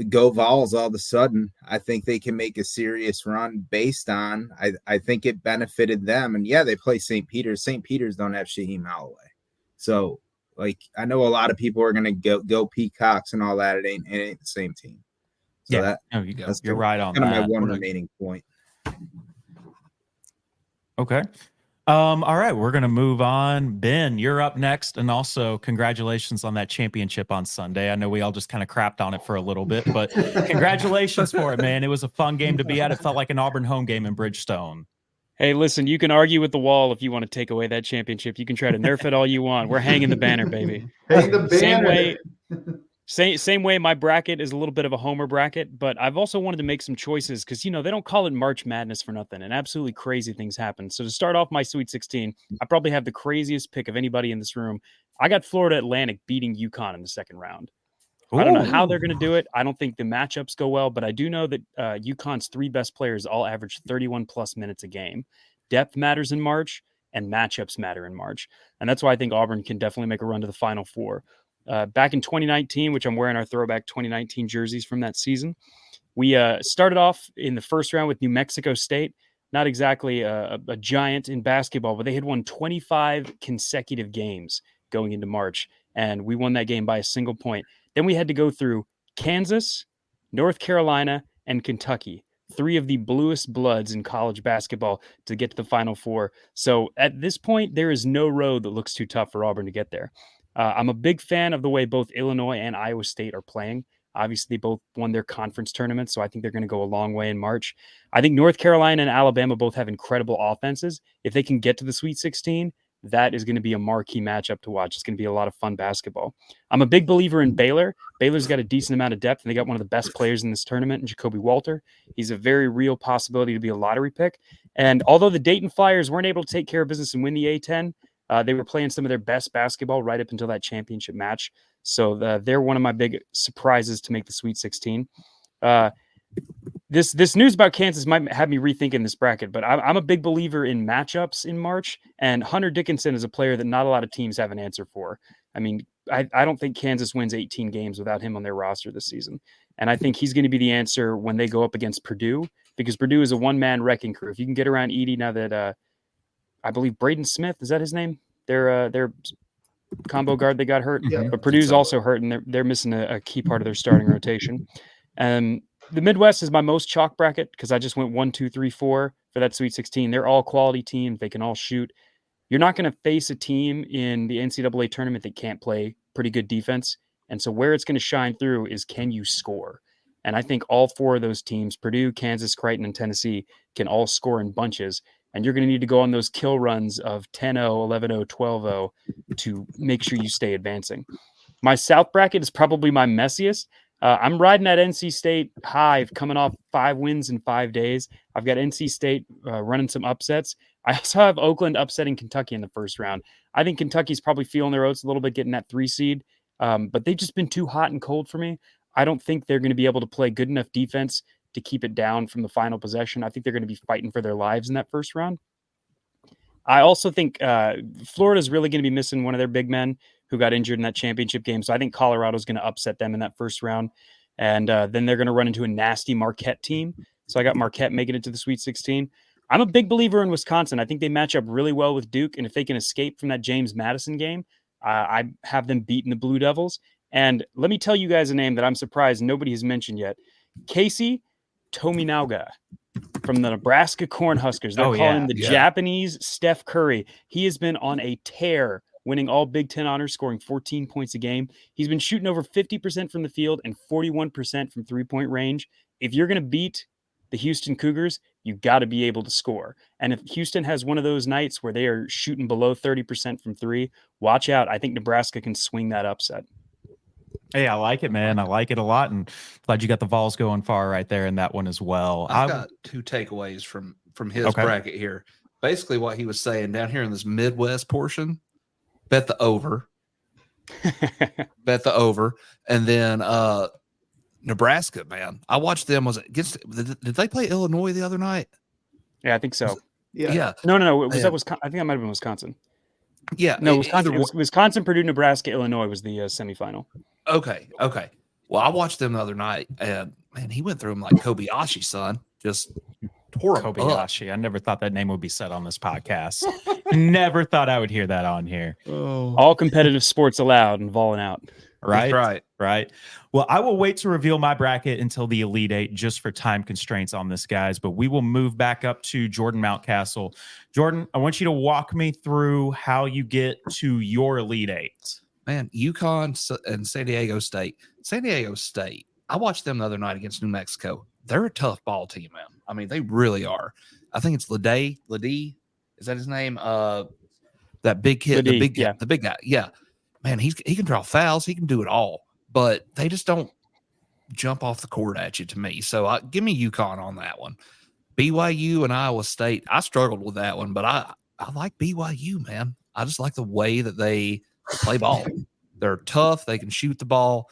go Vols all of a sudden. I think they can make a serious run based on, I think it benefited them. And yeah, they play St. Peter's. St. Peter's don't have Shaheem Holloway. So I know a lot of people are going to go Peacocks and all that. It ain't the same team. So you're right on kind that. of my one remaining point. Okay. All right, we're going to move on. Ben, you're up next. And also congratulations on that championship on Sunday. I know we all just kind of crapped on it for a little bit, but congratulations for it, man. It was a fun game to be at. It felt like an Auburn home game in Bridgestone. Hey, listen, you can argue with the wall if you want to take away that championship. You can try to nerf it all you want. We're hanging the banner, baby. Hang the banner. Same way my bracket is a little bit of a homer bracket, but I've also wanted to make some choices because, they don't call it March Madness for nothing, and absolutely crazy things happen. So to start off my Sweet 16, I probably have the craziest pick of anybody in this room. I got Florida Atlantic beating UConn in the second round. Ooh. I don't know how they're going to do it. I don't think the matchups go well, but I do know that UConn's three best players all average 31-plus minutes a game. Depth matters in March, and matchups matter in March. And that's why I think Auburn can definitely make a run to the Final Four. Back in 2019, which I'm wearing our throwback 2019 jerseys from that season, we started off in the first round with New Mexico State. Not exactly a giant in basketball, but they had won 25 consecutive games going into March, and we won that game by a single point. Then we had to go through Kansas, North Carolina, and Kentucky, three of the bluest bloods in college basketball to get to the Final Four. So at this point, there is no road that looks too tough for Auburn to get there. I'm a big fan of the way both Illinois and Iowa State are playing. Obviously, they both won their conference tournaments, so I think they're going to go a long way in March. I think North Carolina and Alabama both have incredible offenses. If they can get to the Sweet 16, that is going to be a marquee matchup to watch. It's going to be a lot of fun basketball. I'm a big believer in Baylor. Baylor's got a decent amount of depth, and they got one of the best players in this tournament, in Jacoby Walter. He's a very real possibility to be a lottery pick. And although the Dayton Flyers weren't able to take care of business and win the A-10, they were playing some of their best basketball right up until that championship match. So they're one of my big surprises to make the Sweet 16. This news about Kansas might have me rethinking this bracket, but I'm a big believer in matchups in March, and Hunter Dickinson is a player that not a lot of teams have an answer for. I mean, I don't think Kansas wins 18 games without him on their roster this season. And I think he's going to be the answer when they go up against Purdue, because Purdue is a one-man wrecking crew. If you can get around Edey now that I believe Braden Smith, is that his name? Their combo guard, they got hurt, but Purdue's also hurt, and they're missing a key part of their starting rotation. the Midwest is my most chalk bracket because I just went 1, 2, 3, 4 for that Sweet 16. They're all quality teams. They can all shoot. You're not going to face a team in the NCAA tournament that can't play pretty good defense. And so where it's going to shine through is, can you score? And I think all 4 of those teams, Purdue, Kansas, Creighton, and Tennessee, can all score in bunches. And you're going to need to go on those kill runs of 10-0, 11-0, 12-0 to make sure you stay advancing. My South bracket is probably my messiest. I'm riding that NC State high, coming off 5 wins in 5 days. I've got NC State running some upsets. I also have Oakland upsetting Kentucky in the first round. I think Kentucky's probably feeling their oats a little bit, getting that 3 seed, but they've just been too hot and cold for me. I don't think they're going to be able to play good enough defense to keep it down from the final possession. I think they're going to be fighting for their lives in that first round. I also think Florida's really going to be missing one of their big men who got injured in that championship game. So I think Colorado's going to upset them in that first round. And then they're going to run into a nasty Marquette team. So I got Marquette making it to the Sweet 16. I'm a big believer in Wisconsin. I think they match up really well with Duke. And if they can escape from that James Madison game, I have them beating the Blue Devils. And let me tell you guys a name that I'm surprised nobody has mentioned yet. Casey Tominaga from the Nebraska Cornhuskers. They're calling him the Japanese Steph Curry. He has been on a tear, winning all Big Ten honors, scoring 14 points a game. He's been shooting over 50% from the field and 41% from three-point range. If you're going to beat the Houston Cougars, you got to be able to score. And if Houston has one of those nights where they are shooting below 30% from 3, watch out. I think Nebraska can swing that upset. Hey, I like it, man. I like it a lot, and glad you got the Vols going far right there in that one as well. I've got 2 takeaways from his bracket here. Basically, what he was saying down here in this Midwest portion, bet the over, and then Nebraska, man. I watched them. Did they play Illinois the other night? Yeah, I think so. Yeah. No. Was that Wisconsin? I think that might have been Wisconsin. Yeah. No, Wisconsin, Purdue, Nebraska, Illinois was the semifinal. Okay. Well, I watched them the other night, and man, he went through them like Kobayashi, son. Just tore him Kobayashi. I never thought that name would be said on this podcast. Never thought I would hear that on here. Oh. All competitive sports allowed and Vawlin Out. Right? That's right. Well, I will wait to reveal my bracket until the Elite Eight just for time constraints on this, guys. But we will move back up to Jordan Mountcastle. Jordan, I want you to walk me through how you get to your Elite Eight. Man, UConn and San Diego State. San Diego State, I watched them the other night against New Mexico. They're a tough ball team, man. I mean, they really are. I think it's Ledee. Is that his name? That big kid, the big guy. Yeah. Man, he can draw fouls. He can do it all. But they just don't jump off the court at you to me. So give me UConn on that one. BYU and Iowa State. I struggled with that one, but I like BYU, man. I just like the way that they play ball. They're tough. They can shoot the ball,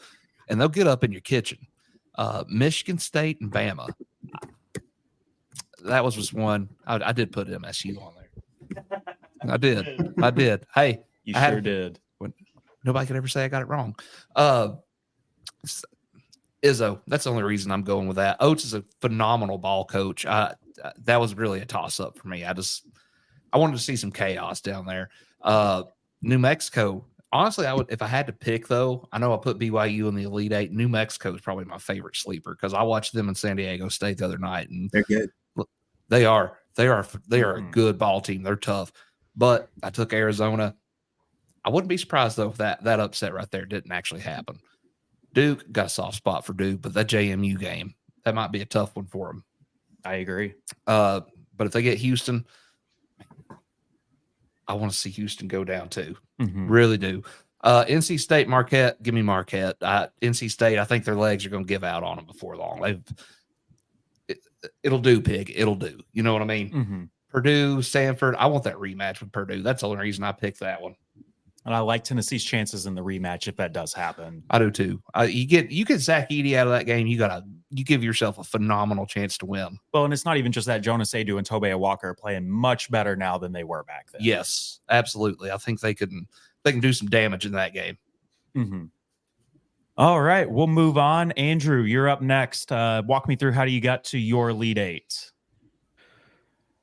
and they'll get up in your kitchen. Michigan State and Bama. That was just one. I did put MSU on there. I did. Hey, you sure did. Nobody could ever say I got it wrong. Izzo, that's the only reason I'm going with that. Oates is a phenomenal ball coach. That was really a toss-up for me. I wanted to see some chaos down there. New Mexico, honestly, if I had to pick, though, I know I put BYU in the Elite Eight. New Mexico is probably my favorite sleeper because I watched them in San Diego State the other night, and they're good. They are a good ball team. They're tough. But I took Arizona. I wouldn't be surprised, though, if that upset right there didn't actually happen. Duke, got a soft spot for Duke, but that JMU game, that might be a tough one for them. I agree. But if they get Houston, I want to see Houston go down too. Mm-hmm. Really do. NC State, Marquette, give me Marquette. NC State, I think their legs are going to give out on them before long. It'll do, Pig. It'll do. You know what I mean? Mm-hmm. Purdue, Stanford, I want that rematch with Purdue. That's the only reason I picked that one. And I like Tennessee's chances in the rematch if that does happen. I do too. You get Zach Edey out of that game, you give yourself a phenomenal chance to win. Well, and it's not even just that. Jonas Adu and Tobey Walker are playing much better now than they were back then. Yes, absolutely. I think they can do some damage in that game. Mm-hmm. All right, we'll move on. Andrew, you're up next. Walk me through how you got to your Elite Eight.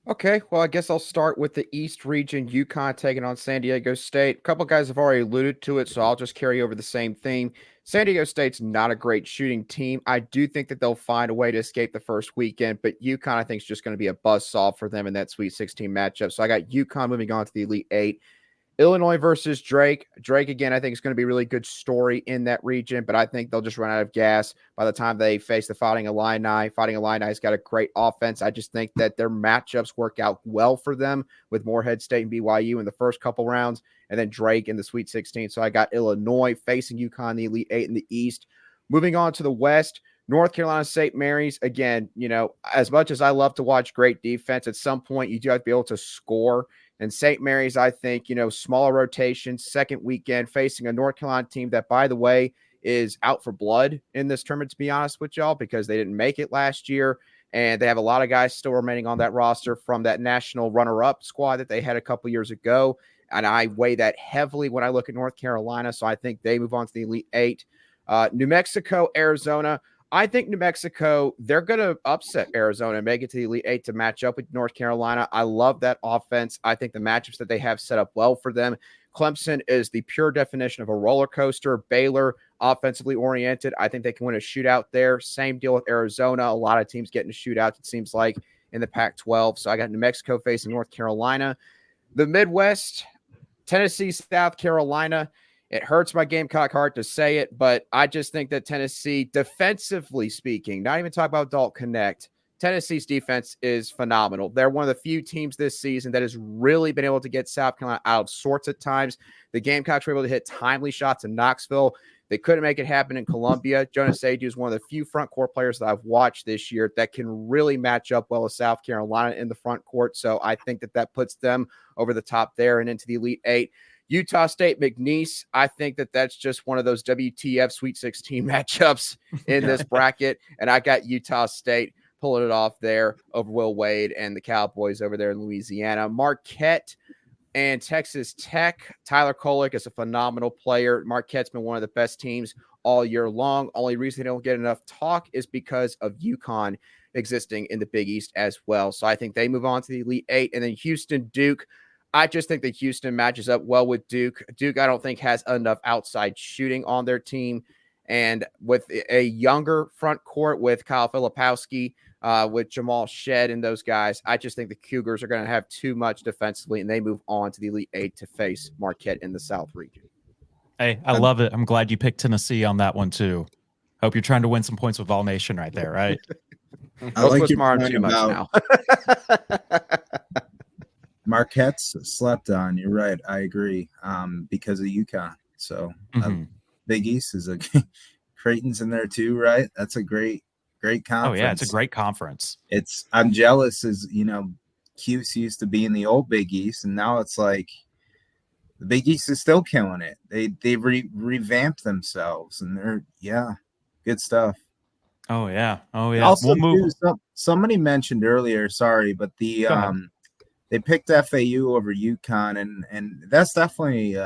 Okay, well, I guess I'll start with the East region, UConn taking on San Diego State. A couple guys have already alluded to it, so I'll just carry over the same theme. San Diego State's not a great shooting team. I do think that they'll find a way to escape the first weekend, but UConn, I think, is just going to be a buzzsaw for them in that Sweet 16 matchup. So I got UConn moving on to the Elite Eight. Illinois versus Drake. Drake, again, I think is going to be a really good story in that region, but I think they'll just run out of gas by the time they face the Fighting Illini. Fighting Illini's got a great offense. I just think that their matchups work out well for them with Morehead State and BYU in the first couple rounds, and then Drake in the Sweet 16. So I got Illinois facing UConn, the Elite Eight in the East. Moving on to the West, North Carolina St. Mary's. Again, as much as I love to watch great defense, at some point you do have to be able to score. And St. Mary's, I think, smaller rotation, second weekend, facing a North Carolina team that, by the way, is out for blood in this tournament, to be honest with y'all, because they didn't make it last year. And they have a lot of guys still remaining on that roster from that national runner-up squad that they had a couple years ago. And I weigh that heavily when I look at North Carolina. So I think they move on to the Elite Eight. New Mexico, Arizona. I think New Mexico, they're going to upset Arizona and make it to the Elite Eight to match up with North Carolina. I love that offense. I think the matchups that they have set up well for them. Clemson is the pure definition of a roller coaster. Baylor, offensively oriented. I think they can win a shootout there. Same deal with Arizona. A lot of teams getting a shootout, it seems like, in the Pac-12. So I got New Mexico facing North Carolina. The Midwest, Tennessee, South Carolina. It hurts my Gamecock heart to say it, but I just think that Tennessee, defensively speaking, not even talk about Adult Connect, Tennessee's defense is phenomenal. They're one of the few teams this season that has really been able to get South Carolina out of sorts at times. The Gamecocks were able to hit timely shots in Knoxville. They couldn't make it happen in Columbia. Jonas Aidoo is one of the few front court players that I've watched this year that can really match up well with South Carolina in the front court. So I think that puts them over the top there and into the Elite Eight. Utah State, McNeese, I think that's just one of those WTF Sweet 16 matchups in this bracket. And I got Utah State pulling it off there over Will Wade and the Cowboys over there in Louisiana. Marquette and Texas Tech. Tyler Kolek is a phenomenal player. Marquette's been one of the best teams all year long. Only reason they don't get enough talk is because of UConn existing in the Big East as well. So I think they move on to the Elite Eight. And then Houston, Duke. I just think that Houston matches up well with Duke. Duke, I don't think, has enough outside shooting on their team. And with a younger front court with Kyle Filipowski, with Jamal Shed and those guys, I just think the Cougars are going to have too much defensively, and they move on to the Elite Eight to face Marquette in the South region. Hey, I love it. I'm glad you picked Tennessee on that one, too. Hope you're trying to win some points with Vol Nation right there, right? I like your smart point too much now. Marquette's slept on. You're right. I agree. Because of UConn. So Big East is Creighton's in there too, right? That's a great conference. Oh yeah, it's a great conference. I'm jealous as Cuse used to be in the old Big East, and now it's like the Big East is still killing it. They revamped themselves, and they're good stuff. Oh yeah. Also, somebody mentioned earlier, sorry, but the they picked FAU over UConn, and that's definitely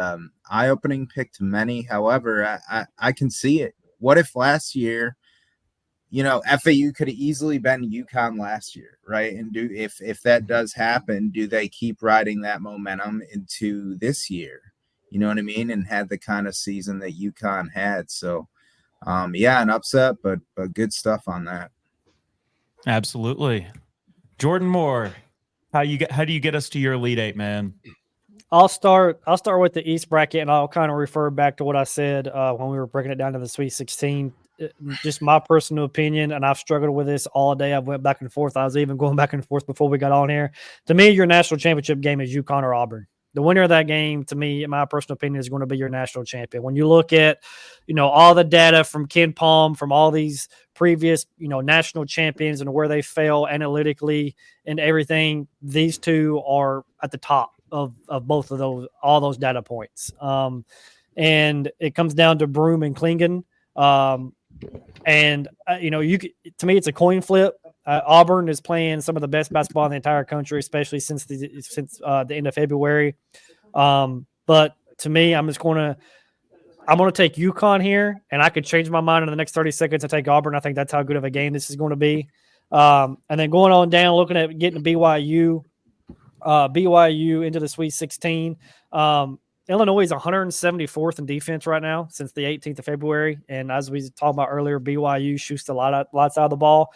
eye-opening pick to many. However, I can see it. What if last year, FAU could have easily been UConn last year, right? And if that does happen, do they keep riding that momentum into this year? You know what I mean? And had the kind of season that UConn had. So, an upset, but good stuff on that. Absolutely. Jordan Moore. How do you get us to your Elite Eight, man? I'll start with the East bracket, and I'll kind of refer back to what I said when we were breaking it down to the Sweet 16. Just my personal opinion, and I've struggled with this all day. I've went back and forth. I was even going back and forth before we got on here. To me, your national championship game is UConn or Auburn. The winner of that game, to me, in my personal opinion, is going to be your national champion. When you look at, all the data from Ken Palm, from all these previous, national champions and where they fail analytically and everything, these two are at the top of both of those, all those data points. And it comes down to Broome and Klingen. To me, it's a coin flip. Auburn is playing some of the best basketball in the entire country, especially since the end of February. But to me, I'm going to take UConn here, and I could change my mind in the next 30 seconds and take Auburn. I think that's how good of a game this is going to be. And then going on down, looking at getting BYU into the Sweet 16. Illinois is 174th in defense right now since the 18th of February. And as we talked about earlier, BYU shoots lots out of the ball.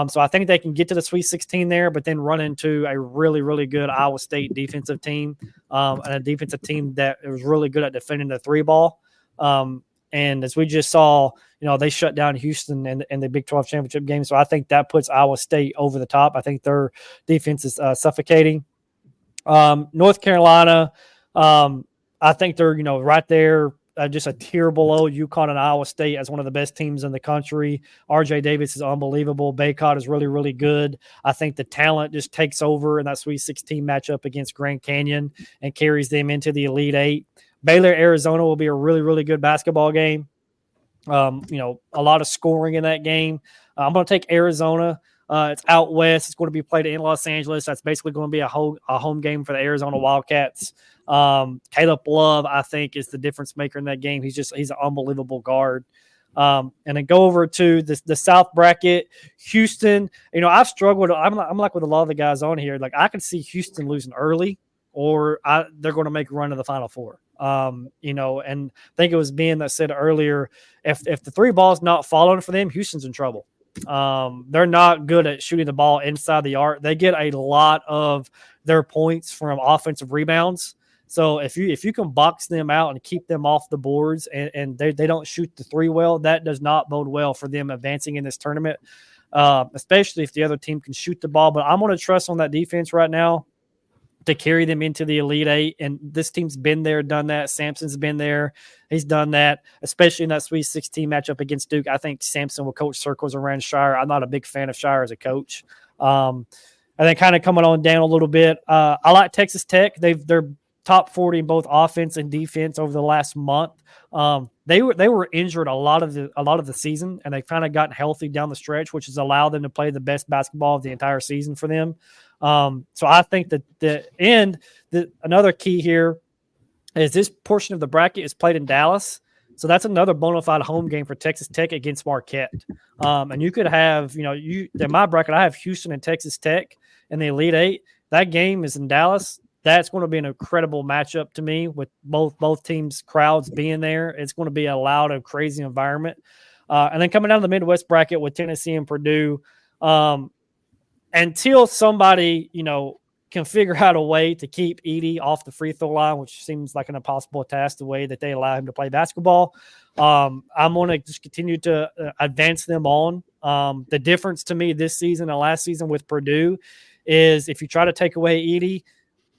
So I think they can get to the Sweet 16 there, but then run into a really, really good Iowa State defensive team and a defensive team that was really good at defending the three ball. And as we just saw, they shut down Houston in the Big 12 championship game. So I think that puts Iowa State over the top. I think their defense is suffocating. North Carolina, I think they're, right there, just a tier below UConn and Iowa State as one of the best teams in the country. RJ Davis is unbelievable. Baycott is really, really good. I think the talent just takes over in that Sweet 16 matchup against Grand Canyon and carries them into the Elite Eight. Baylor, Arizona will be a really, really good basketball game. A lot of scoring in that game. I'm going to take Arizona. It's out west. It's going to be played in Los Angeles. That's basically going to be a home game for the Arizona Wildcats. Caleb Love, I think, is the difference maker in that game. He's an unbelievable guard. And then go over to the South bracket. Houston, I've struggled. I'm like with a lot of the guys on here. Like, I can see Houston losing early, or they're going to make a run to the Final Four. And I think it was Ben that said earlier, if the three ball's not falling for them, Houston's in trouble. They're not good at shooting the ball inside the arc. They get a lot of their points from offensive rebounds. So if you can box them out and keep them off the boards and they don't shoot the three well, that does not bode well for them advancing in this tournament, especially if the other team can shoot the ball. But I'm going to trust on that defense right now to carry them into the Elite Eight. And this team's been there, done that. Sampson's been there. He's done that, especially in that Sweet 16 matchup against Duke. I think Sampson will coach circles around Shire. I'm not a big fan of Shire as a coach. And then kind of coming on down a little bit, I like Texas Tech. They're top 40 in both offense and defense over the last month. They were injured a lot of the season, and they've kind of gotten healthy down the stretch, which has allowed them to play the best basketball of the entire season for them. So I think that another key here is this portion of the bracket is played in Dallas. So that's another bona fide home game for Texas Tech against Marquette. And you could have, in my bracket, I have Houston and Texas Tech in the Elite Eight. That game is in Dallas. That's going to be an incredible matchup to me with both teams' crowds being there. It's going to be a loud and crazy environment. And then coming down to the Midwest bracket with Tennessee and Purdue, until somebody, can figure out a way to keep Edey off the free throw line, which seems like an impossible task the way that they allow him to play basketball. I'm going to just continue to advance them on. The difference to me this season and last season with Purdue is if you try to take away Edey,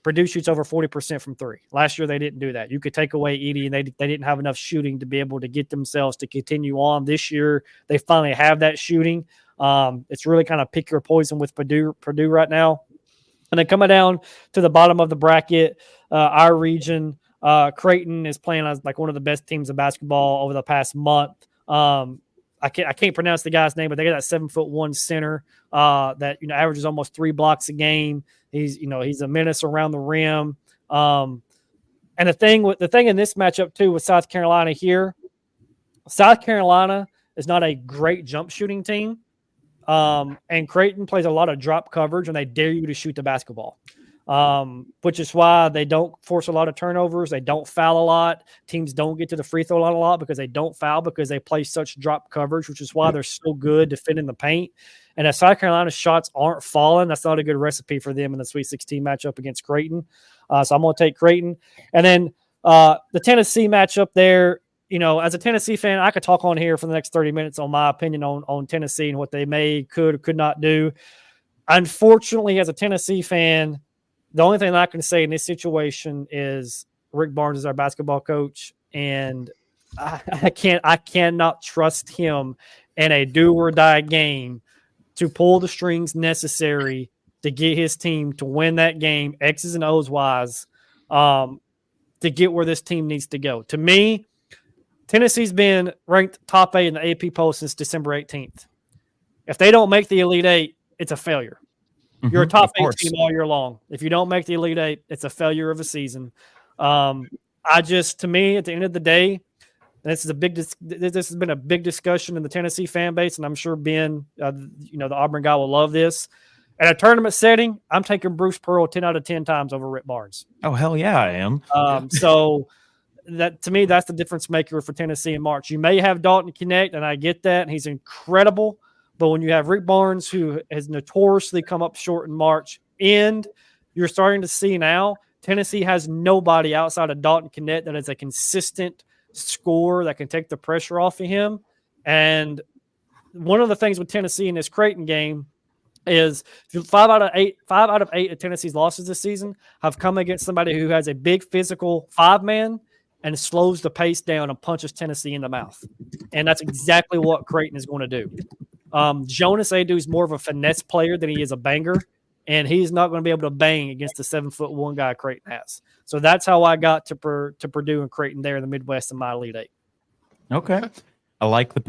Purdue shoots over 40% from three. Last year, they didn't do that. You could take away Edey, and they didn't have enough shooting to be able to get themselves to continue on. This year, they finally have that shooting. It's really kind of pick your poison with Purdue right now. And then coming down to the bottom of the bracket, our region, Creighton is playing as like one of the best teams of basketball over the past month. I can't pronounce the guy's name, but they got that 7'1" center that averages almost 3 blocks a game. He's a menace around the rim. And the thing in this matchup too with South Carolina here, South Carolina is not a great jump shooting team. And Creighton plays a lot of drop coverage and they dare you to shoot the basketball. Which is why they don't force a lot of turnovers. They don't foul a lot. Teams don't get to the free throw line a lot because they don't foul because they play such drop coverage, which is why they're so good defending the paint. And if South Carolina's shots aren't falling, that's not a good recipe for them in the Sweet 16 matchup against Creighton. So I'm going to take Creighton. And then the Tennessee matchup there, as a Tennessee fan, I could talk on here for the next 30 minutes on my opinion on Tennessee and what they could not do. Unfortunately, as a Tennessee fan, the only thing that I can say in this situation is Rick Barnes is our basketball coach, and I cannot trust him in a do or die game to pull the strings necessary to get his team to win that game, X's and O's wise, to get where this team needs to go. To me, Tennessee's been ranked top 8 in the AP poll since December 18th. If they don't make the Elite 8, it's a failure. You're a top 8 team all year long. If you don't make the Elite 8, it's a failure of a season. To me, at the end of the day, this has been a big discussion in the Tennessee fan base, and I'm sure Ben, the Auburn guy will love this. In a tournament setting, I'm taking Bruce Pearl 10 out of 10 times over Rick Barnes. Oh, hell yeah, I am. So that to me, that's the difference maker for Tennessee in March. You may have Dalton Connect, and I get that, and he's incredible. But when you have Rick Barnes, who has notoriously come up short in March, and you're starting to see now Tennessee has nobody outside of Dalton Connect that is a consistent scorer that can take the pressure off of him. And one of the things with Tennessee in this Creighton game is 5 out of 8 of Tennessee's losses this season have come against somebody who has a big physical 5-man and slows the pace down and punches Tennessee in the mouth. And that's exactly what Creighton is going to do. Jonas Adu is more of a finesse player than he is a banger, and he's not going to be able to bang against the 7'1" guy Creighton has. So that's how I got to Purdue and Creighton there in the Midwest in my Elite Eight. Okay. I like the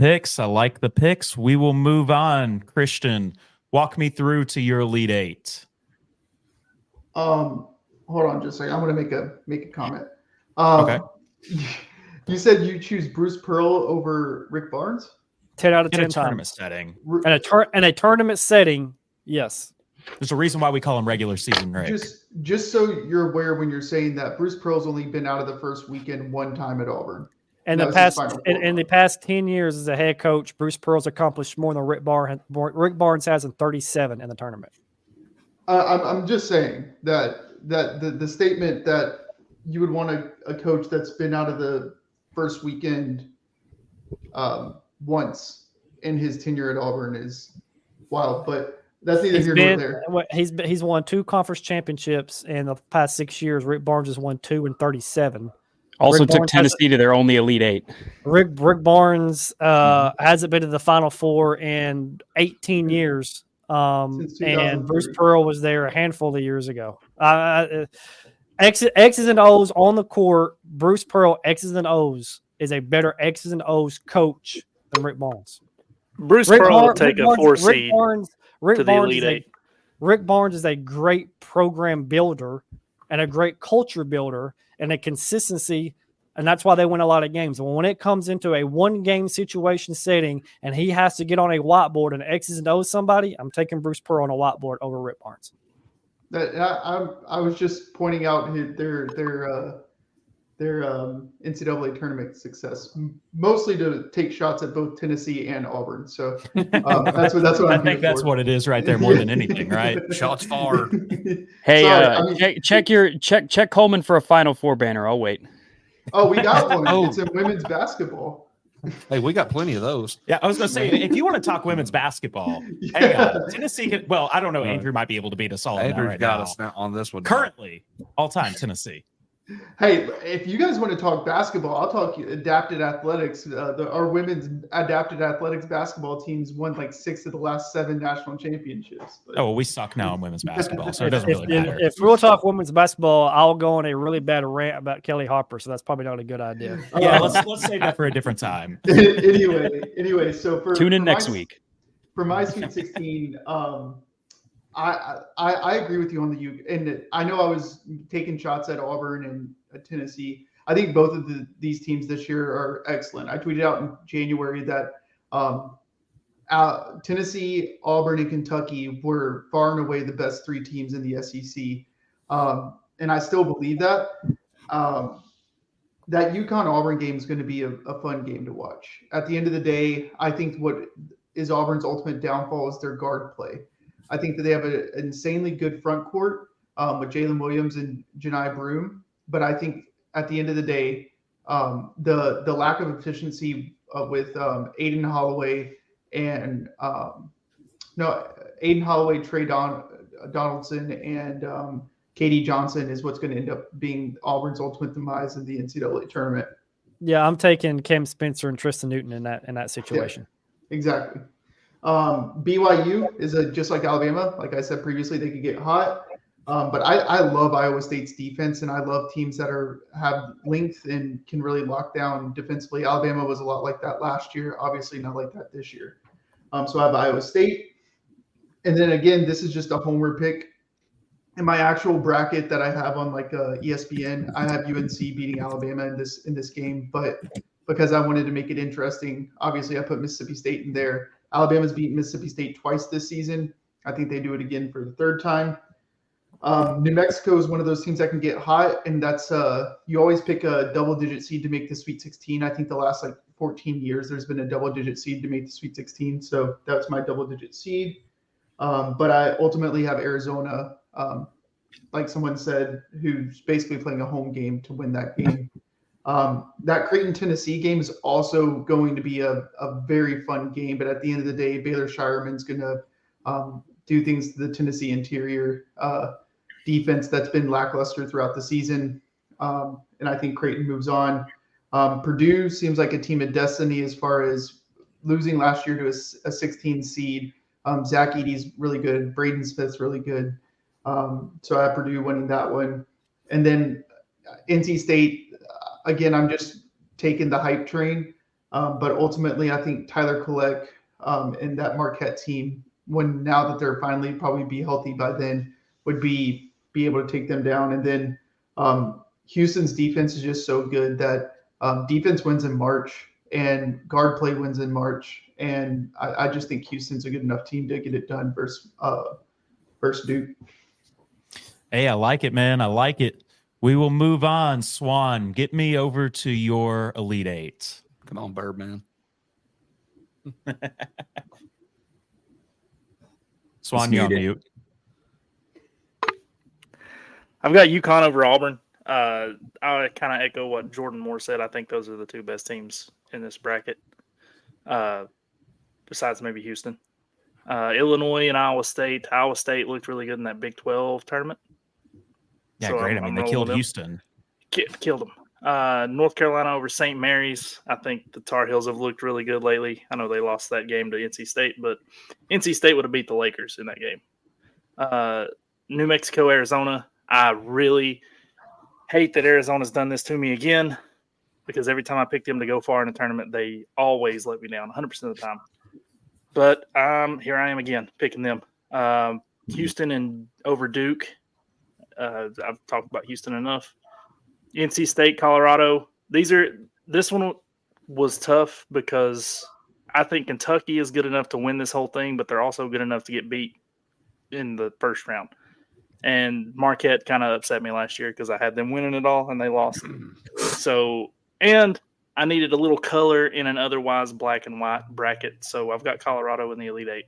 picks. We will move on. Christian, walk me through to your Elite Eight. Hold on just a second. I'm going to make a comment. Okay. You said you choose Bruce Pearl over Rick Barnes? 10 out of 10 In a times. tournament setting. In a tournament setting, yes. There's a reason why we call him regular season Rick. Just so you're aware, when you're saying that, Bruce Pearl's only been out of the first weekend one time at Auburn. And in the past 10 years as a head coach, Bruce Pearl's accomplished more than Rick Barnes has in 37 in the tournament. I'm just saying that the statement that you would want a coach that's been out of the first weekend once in his tenure at Auburn is wild, but that's neither here nor there. He's won 2 conference championships in the past 6 years. Rick Barnes has won 2 in 37. Also Rick took Barnes Tennessee to their only Elite Eight. Rick Barnes hasn't been to the Final Four in 18 years. And Bruce Pearl was there a handful of years ago. X's and O's on the court. Bruce Pearl, X's and O's, is a better X's and O's coach than Rick Barnes. Bruce Pearl will take a 4 seed to the Elite Eight. Rick Barnes is a great program builder and a great culture builder and a consistency, and that's why they win a lot of games. When it comes into a one-game situation setting and he has to get on a whiteboard and X's and O's somebody, I'm taking Bruce Pearl on a whiteboard over Rick Barnes. I was just pointing out their NCAA tournament success, mostly to take shots at both Tennessee and Auburn. So that's what I think that's what it is right there more than anything, right? Shots fired. Hey, check Coleman for a Final Four banner. I'll wait. Oh, we got one. It's in women's basketball. Hey, we got plenty of those. Yeah, I was going to say, if you want to talk women's basketball, hang on. Tennessee can, well, I don't know. Andrew might be able to beat us all. Andrew's right got now. us now on this one. Currently, all-time Tennessee. Hey, if you guys want to talk basketball, I'll talk adapted athletics. Our women's adapted athletics basketball teams won like 6 of the last 7 national championships. But. Oh, well, we suck now in women's basketball, so it doesn't really matter. If we'll talk women's basketball, I'll go on a really bad rant about Kelly Harper, so that's probably not a good idea. Yeah, let's save that for a different time. Anyway, so tune in next week. For my Sweet 16, I agree with you on and I know I was taking shots at Auburn and Tennessee. I think both of these teams this year are excellent. I tweeted out in January that Tennessee, Auburn, and Kentucky were far and away the best 3 teams in the SEC. And I still believe that. That UConn-Auburn game is going to be a fun game to watch. At the end of the day, I think what is Auburn's ultimate downfall is their guard play. I think that they have an insanely good front court with Jalen Williams and Janai Broome. But I think at the end of the day, the lack of efficiency with Aiden Holloway and Trey Donaldson, and Katie Johnson is what's going to end up being Auburn's ultimate demise in the NCAA tournament. Yeah, I'm taking Cam Spencer and Tristan Newton in that situation. Yeah, exactly. BYU is just like Alabama. Like I said previously, they could get hot. But I love Iowa State's defense, and I love teams that have length and can really lock down defensively. Alabama was a lot like that last year, obviously not like that this year. So I have Iowa State. And then again, this is just a homer pick. In my actual bracket that I have on ESPN, I have UNC beating Alabama in this game. But because I wanted to make it interesting, obviously I put Mississippi State in there. Alabama's beaten Mississippi State twice this season. I think they do it again for the third time. New Mexico is one of those teams that can get hot, and that's you always pick a double-digit seed to make the Sweet 16. I think the last 14 years there's been a double-digit seed to make the Sweet 16, so that's my double-digit seed. But I ultimately have Arizona, like someone said, who's basically playing a home game to win that game. That Creighton Tennessee game is also going to be a very fun game, but at the end of the day, Baylor Shireman's going to do things to the Tennessee interior defense that's been lackluster throughout the season. And I think Creighton moves on. Purdue seems like a team of destiny as far as losing last year to a 16 seed. Zach Edey's really good. Braden Smith's really good. So I have Purdue winning that one. And then NC State, again, I'm just taking the hype train. But ultimately, I think Tyler Kolek and that Marquette team, now that they're finally probably be healthy by then, would be able to take them down. And then Houston's defense is just so good that defense wins in March and guard play wins in March. And I just think Houston's a good enough team to get it done versus Duke. Hey, I like it, man. I like it. We will move on. Swan, get me over to your Elite Eight. Come on, Birdman. Swan, you're on mute. I've got UConn over Auburn. I kind of echo what Jordan Moore said. I think those are the two best teams in this bracket, besides maybe Houston. Illinois and Iowa State. Iowa State looked really good in that Big 12 tournament. Yeah, So great. I'm They rolling killed them. Houston. Killed them. North Carolina over St. Mary's. I think the Tar Heels have looked really good lately. I know they lost that game to NC State, but NC State would have beat the Lakers in that game. New Mexico, Arizona. I really hate that Arizona's done this to me again, because every time I pick them to go far in a tournament, they always let me down 100% of the time. But here I am again picking them. Houston and over Duke. I've talked about Houston enough. NC State, Colorado. This one was tough because I think Kentucky is good enough to win this whole thing, but they're also good enough to get beat in the first round. And Marquette kind of upset me last year because I had them winning it all and they lost. So, and I needed a little color in an otherwise black and white bracket. So I've got Colorado in the Elite Eight.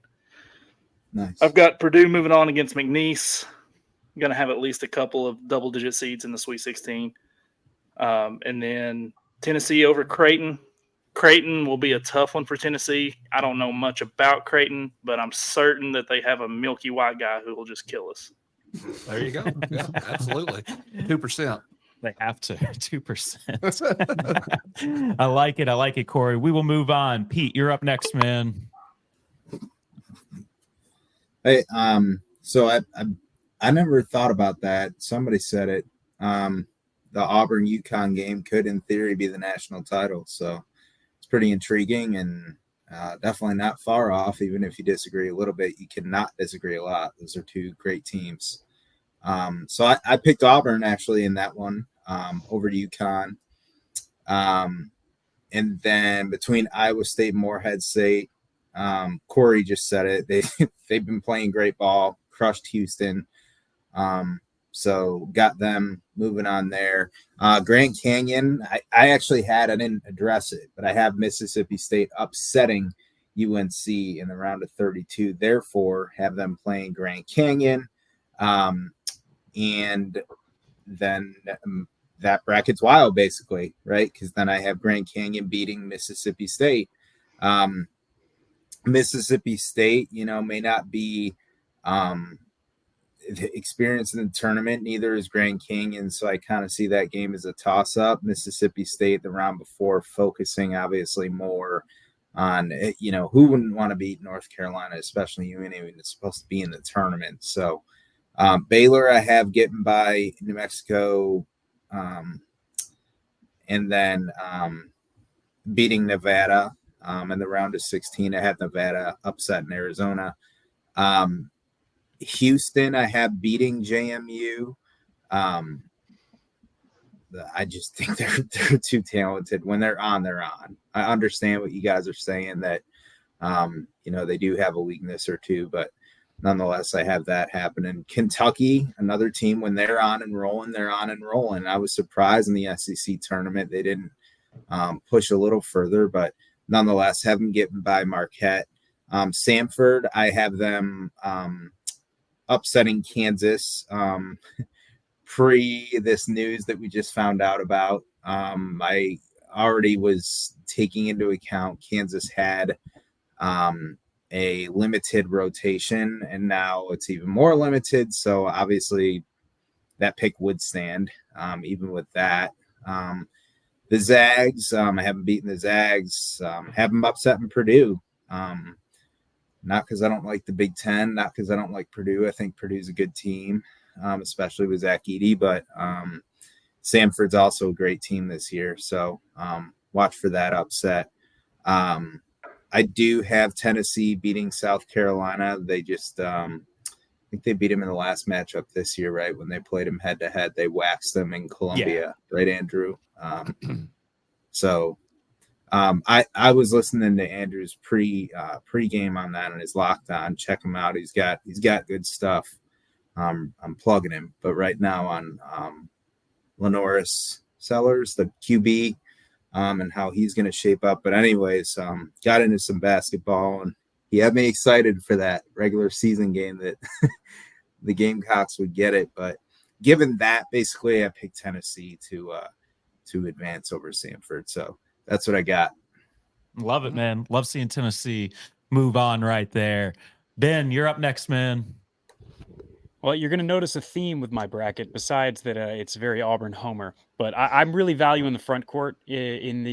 Nice. I've got Purdue moving on against McNeese. I'm going to have at least a couple of double-digit seeds in the Sweet 16. And then Tennessee over Creighton. Creighton will be a tough one for Tennessee. I don't know much about Creighton, but I'm certain that they have a milky white guy who will just kill us. There you go. Yeah, absolutely. 2%. They have to. 2%. I like it. I like it, Corey. We will move on. Pete, you're up next, man. Hey, so I never thought about that. Somebody said it. The Auburn UConn game could, in theory, be the national title. So it's pretty intriguing and definitely not far off. Even if you disagree a little bit, you cannot disagree a lot. Those are two great teams. So I picked Auburn actually in that one over to UConn. And then between Iowa State and Morehead State, Corey just said it. They've been playing great ball, crushed Houston. So got them moving on there. Grand Canyon, I actually I didn't address it, but I have Mississippi State upsetting UNC in the round of 32. Therefore, have them playing Grand Canyon. And then that bracket's wild, basically, right? Because then I have Grand Canyon beating Mississippi State. Mississippi State, may not be experience in the tournament, neither is Grand Canyon, so I kind of see that game as a toss-up. Mississippi State the round before, focusing obviously more on who wouldn't want to beat North Carolina, especially when it's supposed to be in the tournament. So Baylor I have getting by New Mexico, and then beating Nevada in the round of 16. I have Nevada upset in Arizona. Houston, I have beating JMU. I just think they're too talented. When they're on, they're on. I understand what you guys are saying that, they do have a weakness or two, but nonetheless, I have that happening. Kentucky, another team, when they're on and rolling, they're on and rolling. I was surprised in the SEC tournament they didn't push a little further, but nonetheless, have them getting by Marquette. Samford, I have them upsetting Kansas pre this news that we just found out about. I already was taking into account Kansas had a limited rotation, and now it's even more limited. So obviously that pick would stand even with that. The Zags, I haven't beaten the Zags, have them upsetting Purdue. Not because I don't like the Big Ten, not because I don't like Purdue. I think Purdue's a good team, especially with Zach Edey, but Samford's also a great team this year. So watch for that upset. I do have Tennessee beating South Carolina. They just, I think they beat them in the last matchup this year, right? When they played them head to head, they waxed them in Columbia, right, Andrew? I was listening to Andrew's pre-game on that, and his Locked On. Check him out. He's got good stuff. I'm plugging him, but right now on Lenoris Sellers, the QB, and how he's going to shape up. But anyways, got into some basketball, and he had me excited for that regular season game that the Gamecocks would get it. But given that, basically, I picked Tennessee to advance over Samford. So that's what I got. Love it, man. Love seeing Tennessee move on right there. Ben, you're up next, man. Well, you're going to notice a theme with my bracket, besides that it's very Auburn homer. But I'm really valuing the front court in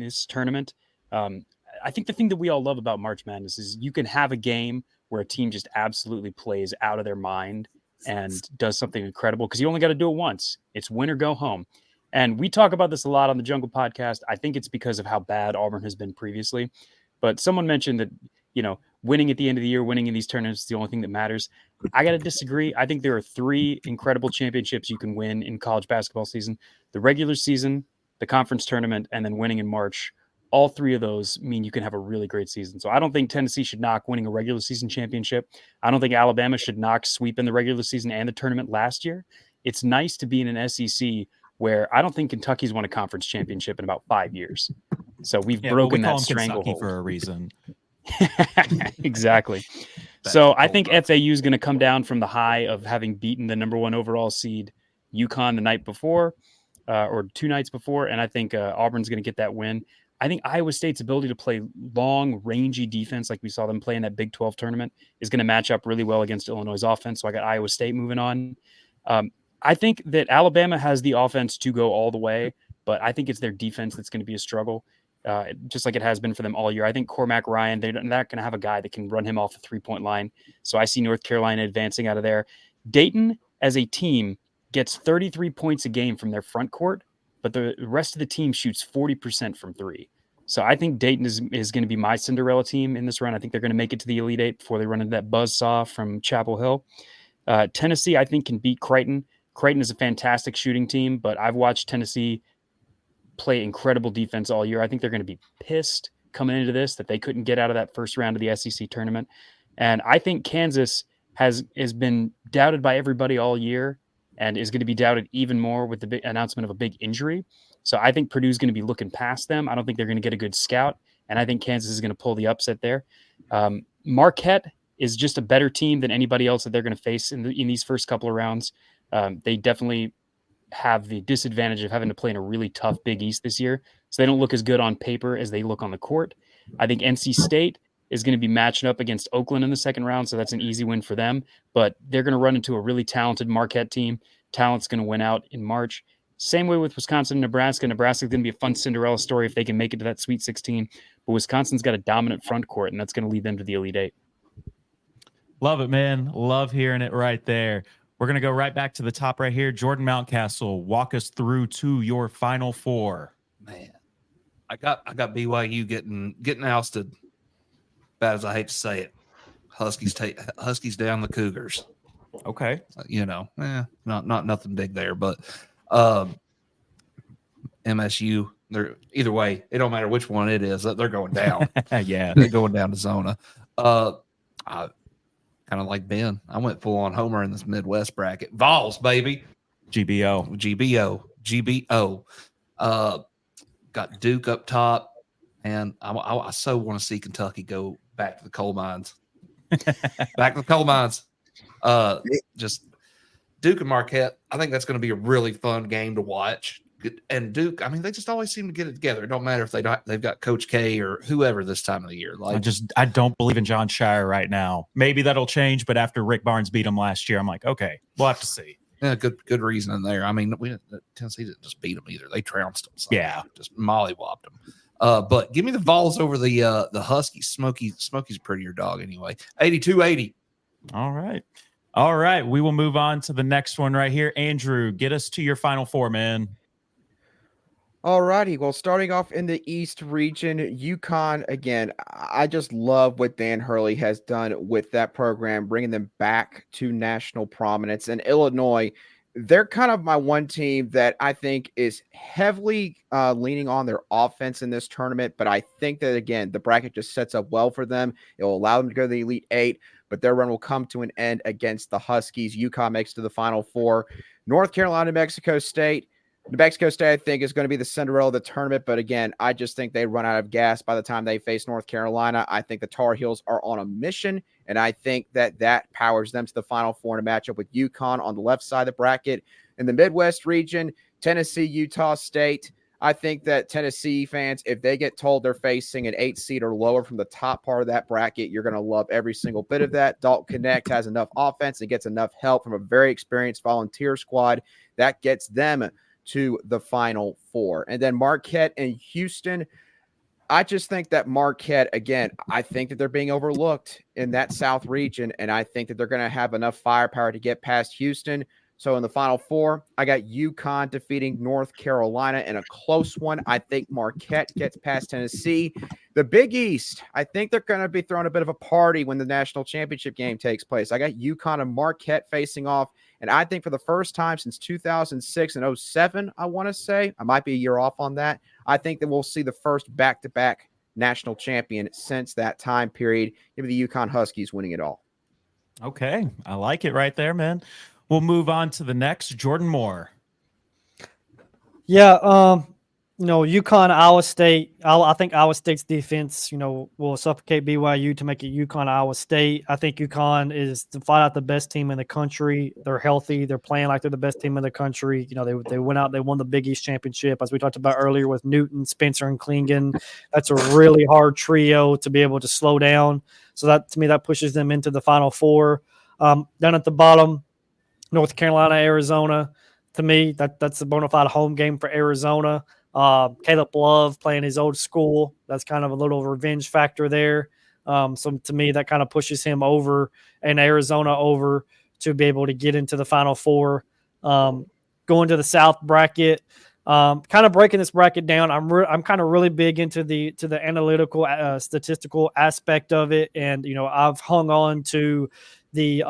this tournament. I think the thing that we all love about March Madness is you can have a game where a team just absolutely plays out of their mind and does something incredible, because you only got to do it once. It's win or go home. And we talk about this a lot on the Jungle Podcast. I think it's because of how bad Auburn has been previously. But someone mentioned that, winning at the end of the year, winning in these tournaments is the only thing that matters. I got to disagree. I think there are 3 incredible championships you can win in college basketball season: the regular season, the conference tournament, and then winning in March. All 3 of those mean you can have a really great season. So I don't think Tennessee should knock winning a regular season championship. I don't think Alabama should knock sweeping the regular season and the tournament last year. It's nice to be in an SEC where I don't think Kentucky's won a conference championship in about 5 years. So we've broken that stranglehold for a reason. Exactly. So I think FAU is going to come down from the high of having beaten the number 1 overall seed UConn the night before, or 2 nights before. And I think Auburn's going to get that win. I think Iowa State's ability to play long, rangy defense, like we saw them play in that Big 12 tournament, is going to match up really well against Illinois' offense. So I got Iowa State moving on. I think that Alabama has the offense to go all the way, but I think it's their defense that's going to be a struggle, just like it has been for them all year. I think Cormac Ryan, they're not going to have a guy that can run him off the 3-point line. So I see North Carolina advancing out of there. Dayton, as a team, gets 33 points a game from their front court, but the rest of the team shoots 40% from 3. So I think Dayton is going to be my Cinderella team in this run. I think they're going to make it to the Elite Eight before they run into that buzzsaw from Chapel Hill. Tennessee, I think, can beat Creighton. Creighton is a fantastic shooting team, but I've watched Tennessee play incredible defense all year. I think they're going to be pissed coming into this that they couldn't get out of that first round of the SEC tournament. And I think Kansas has been doubted by everybody all year and is going to be doubted even more with the big announcement of a big injury. So I think Purdue's going to be looking past them. I don't think they're going to get a good scout, and I think Kansas is going to pull the upset there. Marquette is just a better team than anybody else that they're going to face in these first couple of rounds. They definitely have the disadvantage of having to play in a really tough Big East this year, so they don't look as good on paper as they look on the court. I think NC State is going to be matching up against Oakland in the second round, so that's an easy win for them, but they're going to run into a really talented Marquette team. Talent's going to win out in March. Same way with Wisconsin and Nebraska. Nebraska's going to be a fun Cinderella story if they can make it to that Sweet 16, but Wisconsin's got a dominant front court, and that's going to lead them to the Elite Eight. Love it, man. Love hearing it right there. We're going to go right back to the top right here. Jordan Mountcastle, walk us through to your Final Four. Man, I got BYU getting ousted. Bad as I hate to say it, Huskies down the Cougars. Okay, not nothing big there, but MSU. They're either way. It don't matter which one it is. They're going down. Yeah, they're going down to Zona. kind of like Ben. I went full on homer in this Midwest bracket. Vols, baby. GBO. Got Duke up top, and I so want to see Kentucky go back to the coal mines. Back to the coal mines. Just Duke and Marquette. I think that's going to be a really fun game to watch. And Duke, I mean, they just always seem to get it together. It don't matter if they've got Coach K or whoever this time of the year. Like, I don't believe in John Shire right now. Maybe that'll change, but after Rick Barnes beat him last year, I'm like, okay, we'll have to see. Yeah, good reasoning there. I mean, Tennessee didn't just beat them either; they trounced them. So yeah, just mollywopped them. But give me the Vols over the Huskies. Smokey's a prettier dog anyway. 82-80. All right. We will move on to the next one right here. Andrew, get us to your Final Four, man. All righty. Well, starting off in the East region, UConn, again, I just love what Dan Hurley has done with that program, bringing them back to national prominence. And Illinois, they're kind of my one team that I think is heavily leaning on their offense in this tournament. But I think that, again, the bracket just sets up well for them. It will allow them to go to the Elite Eight, but their run will come to an end against the Huskies. UConn makes it to the Final Four. North Carolina, Mexico State. New Mexico State, I think, is going to be the Cinderella of the tournament. But again, I just think they run out of gas by the time they face North Carolina. I think the Tar Heels are on a mission, and I think that powers them to the Final Four in a matchup with UConn on the left side of the bracket. In the Midwest region, Tennessee, Utah State. I think that Tennessee fans, if they get told they're facing an 8 seed or lower from the top part of that bracket, you're going to love every single bit of that. Dalton Connect has enough offense and gets enough help from a very experienced volunteer squad that gets them to the Final Four. And then Marquette and Houston, I just think that Marquette, again, I think that they're being overlooked in that South region, and I think that they're going to have enough firepower to get past Houston. So in the Final Four, I got UConn defeating North Carolina in a close one. I think Marquette gets past Tennessee. The Big East, I think they're going to be throwing a bit of a party when the national championship game takes place. I got UConn and Marquette facing off. And I think for the first time since 2006 and 07, I want to say, I might be a year off on that, I think that we'll see the first back-to-back national champion since that time period. Give me the UConn Huskies winning it all. Okay. I like it right there, man. We'll move on to the next. Jordan Moore. Yeah, UConn, Iowa State. I think Iowa State's defense, will suffocate BYU to make it UConn, Iowa State. I think UConn is to find out the best team in the country. They're healthy. They're playing like they're the best team in the country. They went out. They won the Big East championship, as we talked about earlier with Newton, Spencer, and Klingon. That's a really hard trio to be able to slow down. So that, to me, that pushes them into the Final Four. Down at the bottom, North Carolina, Arizona. To me, that's a bona fide home game for Arizona. Caleb Love playing his old school. That's kind of a little revenge factor there. So to me, that kind of pushes him over and Arizona over to be able to get into the Final Four. Going to the South bracket, kind of breaking this bracket down. I'm kind of really big into the analytical, statistical aspect of it, and I've hung on to the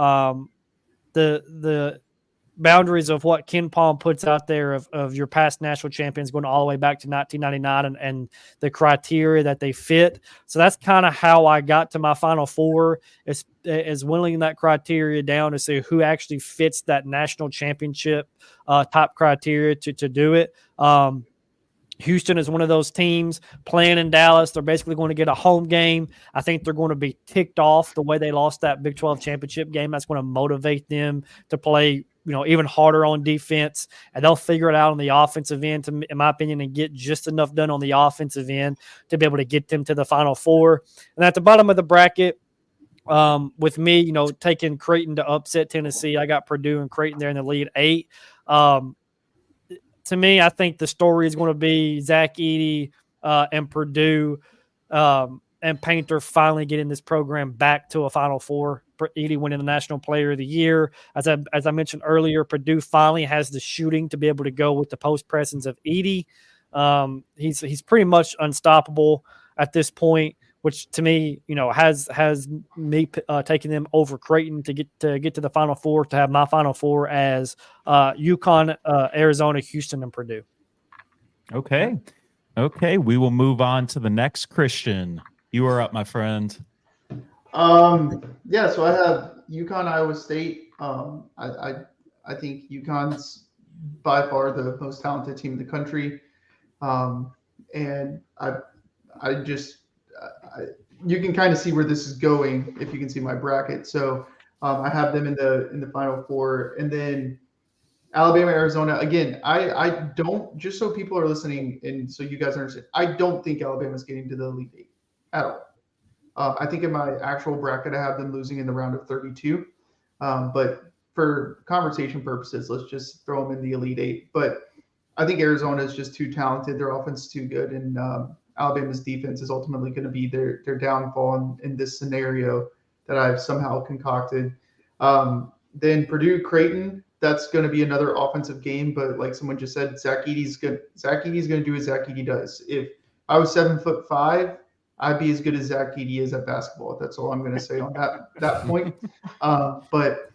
boundaries of what Ken Palm puts out there of your past national champions going all the way back to 1999 and the criteria that they fit. So that's kind of how I got to my Final Four, is whittling that criteria down to see who actually fits that national championship top criteria to do it. Houston is one of those teams playing in Dallas. They're basically going to get a home game. I think they're going to be ticked off the way they lost that Big 12 championship game. That's going to motivate them to play, even harder on defense, and they'll figure it out on the offensive end, in my opinion, and get just enough done on the offensive end to be able to get them to the Final Four. And at the bottom of the bracket, with me, taking Creighton to upset Tennessee, I got Purdue and Creighton there in the lead 8. To me, I think the story is going to be Zach Edey and Purdue and Painter finally getting this program back to a Final Four. Edey winning the National Player of the Year. As I mentioned earlier, Purdue finally has the shooting to be able to go with the post presence of Edey. He's pretty much unstoppable at this point, which to me, has me taking them over Creighton to get to the Final Four, to have my Final Four as UConn, Arizona, Houston, and Purdue. Okay. We will move on to the next. Christian, you are up, my friend. So I have UConn, Iowa State. I think UConn's by far the most talented team in the country, and you can kind of see where this is going if you can see my bracket. So I have them in the Final Four, and then Alabama, Arizona. Again, I don't, just so people are listening and so you guys understand, I don't think Alabama's getting to the Elite Eight at all. I think in my actual bracket, I have them losing in the round of 32. But for conversation purposes, let's just throw them in the Elite Eight. But I think Arizona is just too talented. Their offense is too good. And Alabama's defense is ultimately going to be their downfall in this scenario that I've somehow concocted. Then Purdue, Creighton, that's going to be another offensive game. But like someone just said, Zach Edey's going to do what Zach Edey does. If I was 7'5", I'd be as good as Zach Edey is at basketball. That's all I'm going to say on that point. But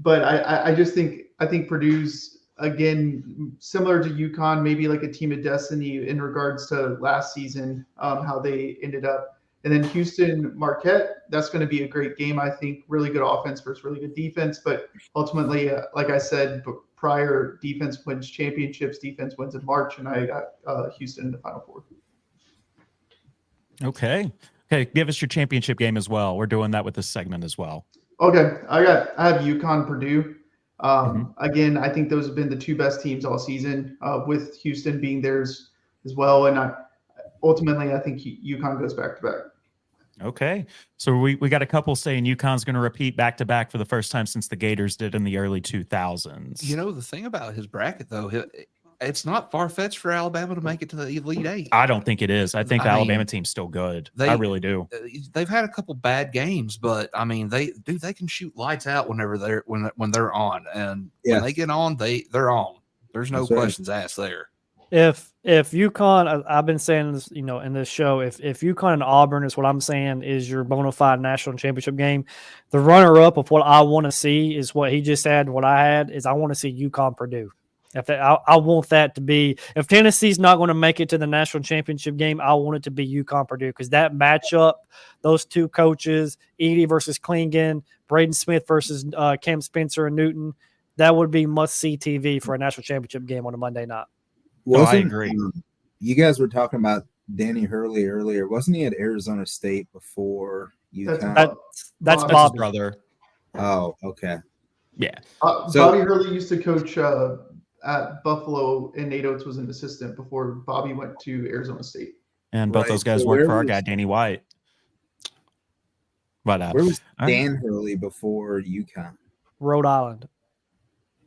I just think Purdue's, again, similar to UConn, maybe like a team of destiny in regards to last season, how they ended up. And then Houston, Marquette, that's going to be a great game. I think really good offense versus really good defense. But ultimately, like I said prior, defense wins championships. Defense wins in March, and I got Houston in the Final Four. Okay. Give us your championship game as well. We're doing that with this segment as well. Okay. I have UConn, Purdue. Again, I think those have been the two best teams all season, with Houston being theirs as well. And ultimately, I think UConn goes back to back. Okay. So we got a couple saying UConn's going to repeat back to back for the first time since the Gators did in the early 2000s. You know, the thing about his bracket, though, it's not far-fetched for Alabama to make it to the Elite Eight. I don't think it is. I think the Alabama team's still good. I really do. They've had a couple bad games, but I mean, they can shoot lights out whenever they're on, and when they get on, they're on. There's no questions asked there. If UConn, I've been saying this, in this show, if UConn and Auburn is what I'm saying is your bona fide national championship game, the runner-up of what I want to see is what he just had. What I had is I want to see UConn Purdue. I want that to be, if Tennessee's not going to make it to the national championship game, I want it to be UConn Purdue, because that matchup, those two coaches, Edey versus Klingon, Braden Smith versus Cam Spencer and Newton, that would be must-see TV for a national championship game on a Monday night. I agree. You guys were talking about Danny Hurley earlier. Wasn't he at Arizona State before UConn? That's Bob's brother. Oh, okay. Yeah. Bobby Hurley used to coach at Buffalo, and Nate Oates was an assistant before Bobby went to Arizona State. And both those guys worked for our guy, Danny White. But where was Dan Hurley before UConn? Rhode Island.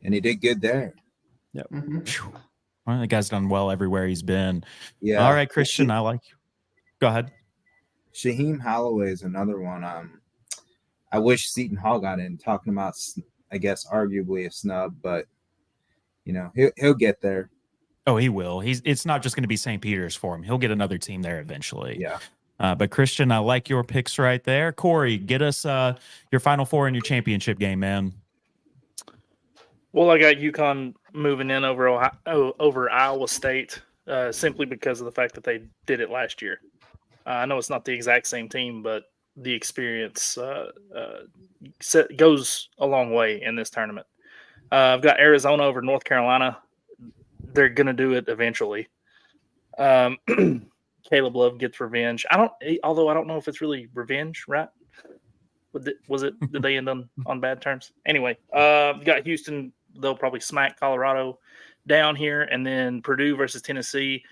And he did good there. Yep. Mm-hmm. Well, the guy's done well everywhere he's been. Yeah. All right, Christian, I like you. Go ahead. Shaheem Holloway is another one. I wish Seton Hall got in, talking about, I guess, arguably a snub, but he'll get there. Oh, he will. It's not just going to be St. Peter's for him. He'll get another team there eventually. Yeah. But Christian, I like your picks right there. Corey, get us your Final Four in your championship game, man. Well, I got UConn moving in over Iowa State simply because of the fact that they did it last year. I know it's not the exact same team, but the experience goes a long way in this tournament. I've got Arizona over North Carolina. They're going to do it eventually. Caleb Love gets revenge. Although I don't know if it's really revenge, right? Did they end on bad terms? Anyway, got Houston. They'll probably smack Colorado down here, and then Purdue versus Tennessee.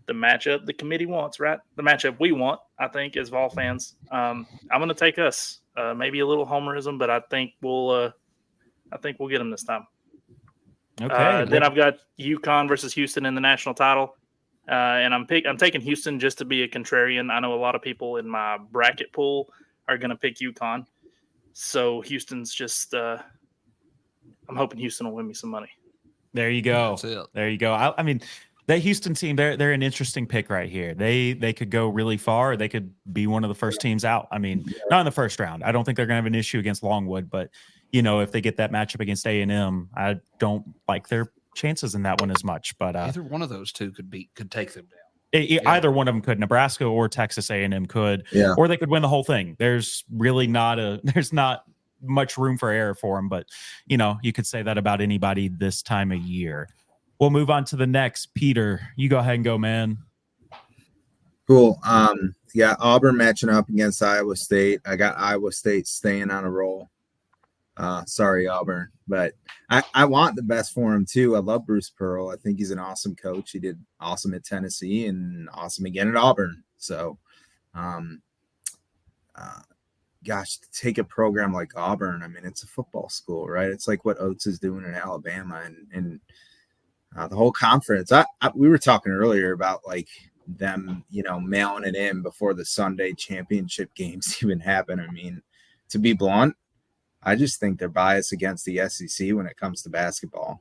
The matchup the committee wants, right? The matchup we want, I think, as Vol fans. I'm going to take us. Maybe a little homerism, but I think we'll get them this time. Okay. Then I've got UConn versus Houston in the national title, and I'm taking Houston just to be a contrarian. I know a lot of people in my bracket pool are going to pick UConn, so Houston's just. I'm hoping Houston will win me some money. There you go. That's it. There you go. I mean, that Houston team, they're an interesting pick right here. They could go really far. Or they could be one of the first teams out. I mean, not in the first round. I don't think they're going to have an issue against Longwood, but if they get that matchup against A&M, I don't like their chances in that one as much. But either one of those two could take them down. Either one of them could. Nebraska or Texas A&M could, Yeah. or they could win the whole thing. There's really there's not much room for error for them, but you could say that about anybody this time of year. We'll move on to the next. Peter, you go ahead and go, man. Cool. Yeah, Auburn matching up against Iowa State. I got Iowa State staying on a roll. Sorry, Auburn, but I want the best for him too. I love Bruce Pearl. I think he's an awesome coach. He did awesome at Tennessee and awesome again at Auburn. So, gosh, to take a program like Auburn, I mean, it's a football school, right? It's like what Oates is doing in Alabama and the whole conference. We were talking earlier about like them, mailing it in before the Sunday championship games even happen. I mean, to be blunt, I just think they're biased against the SEC when it comes to basketball.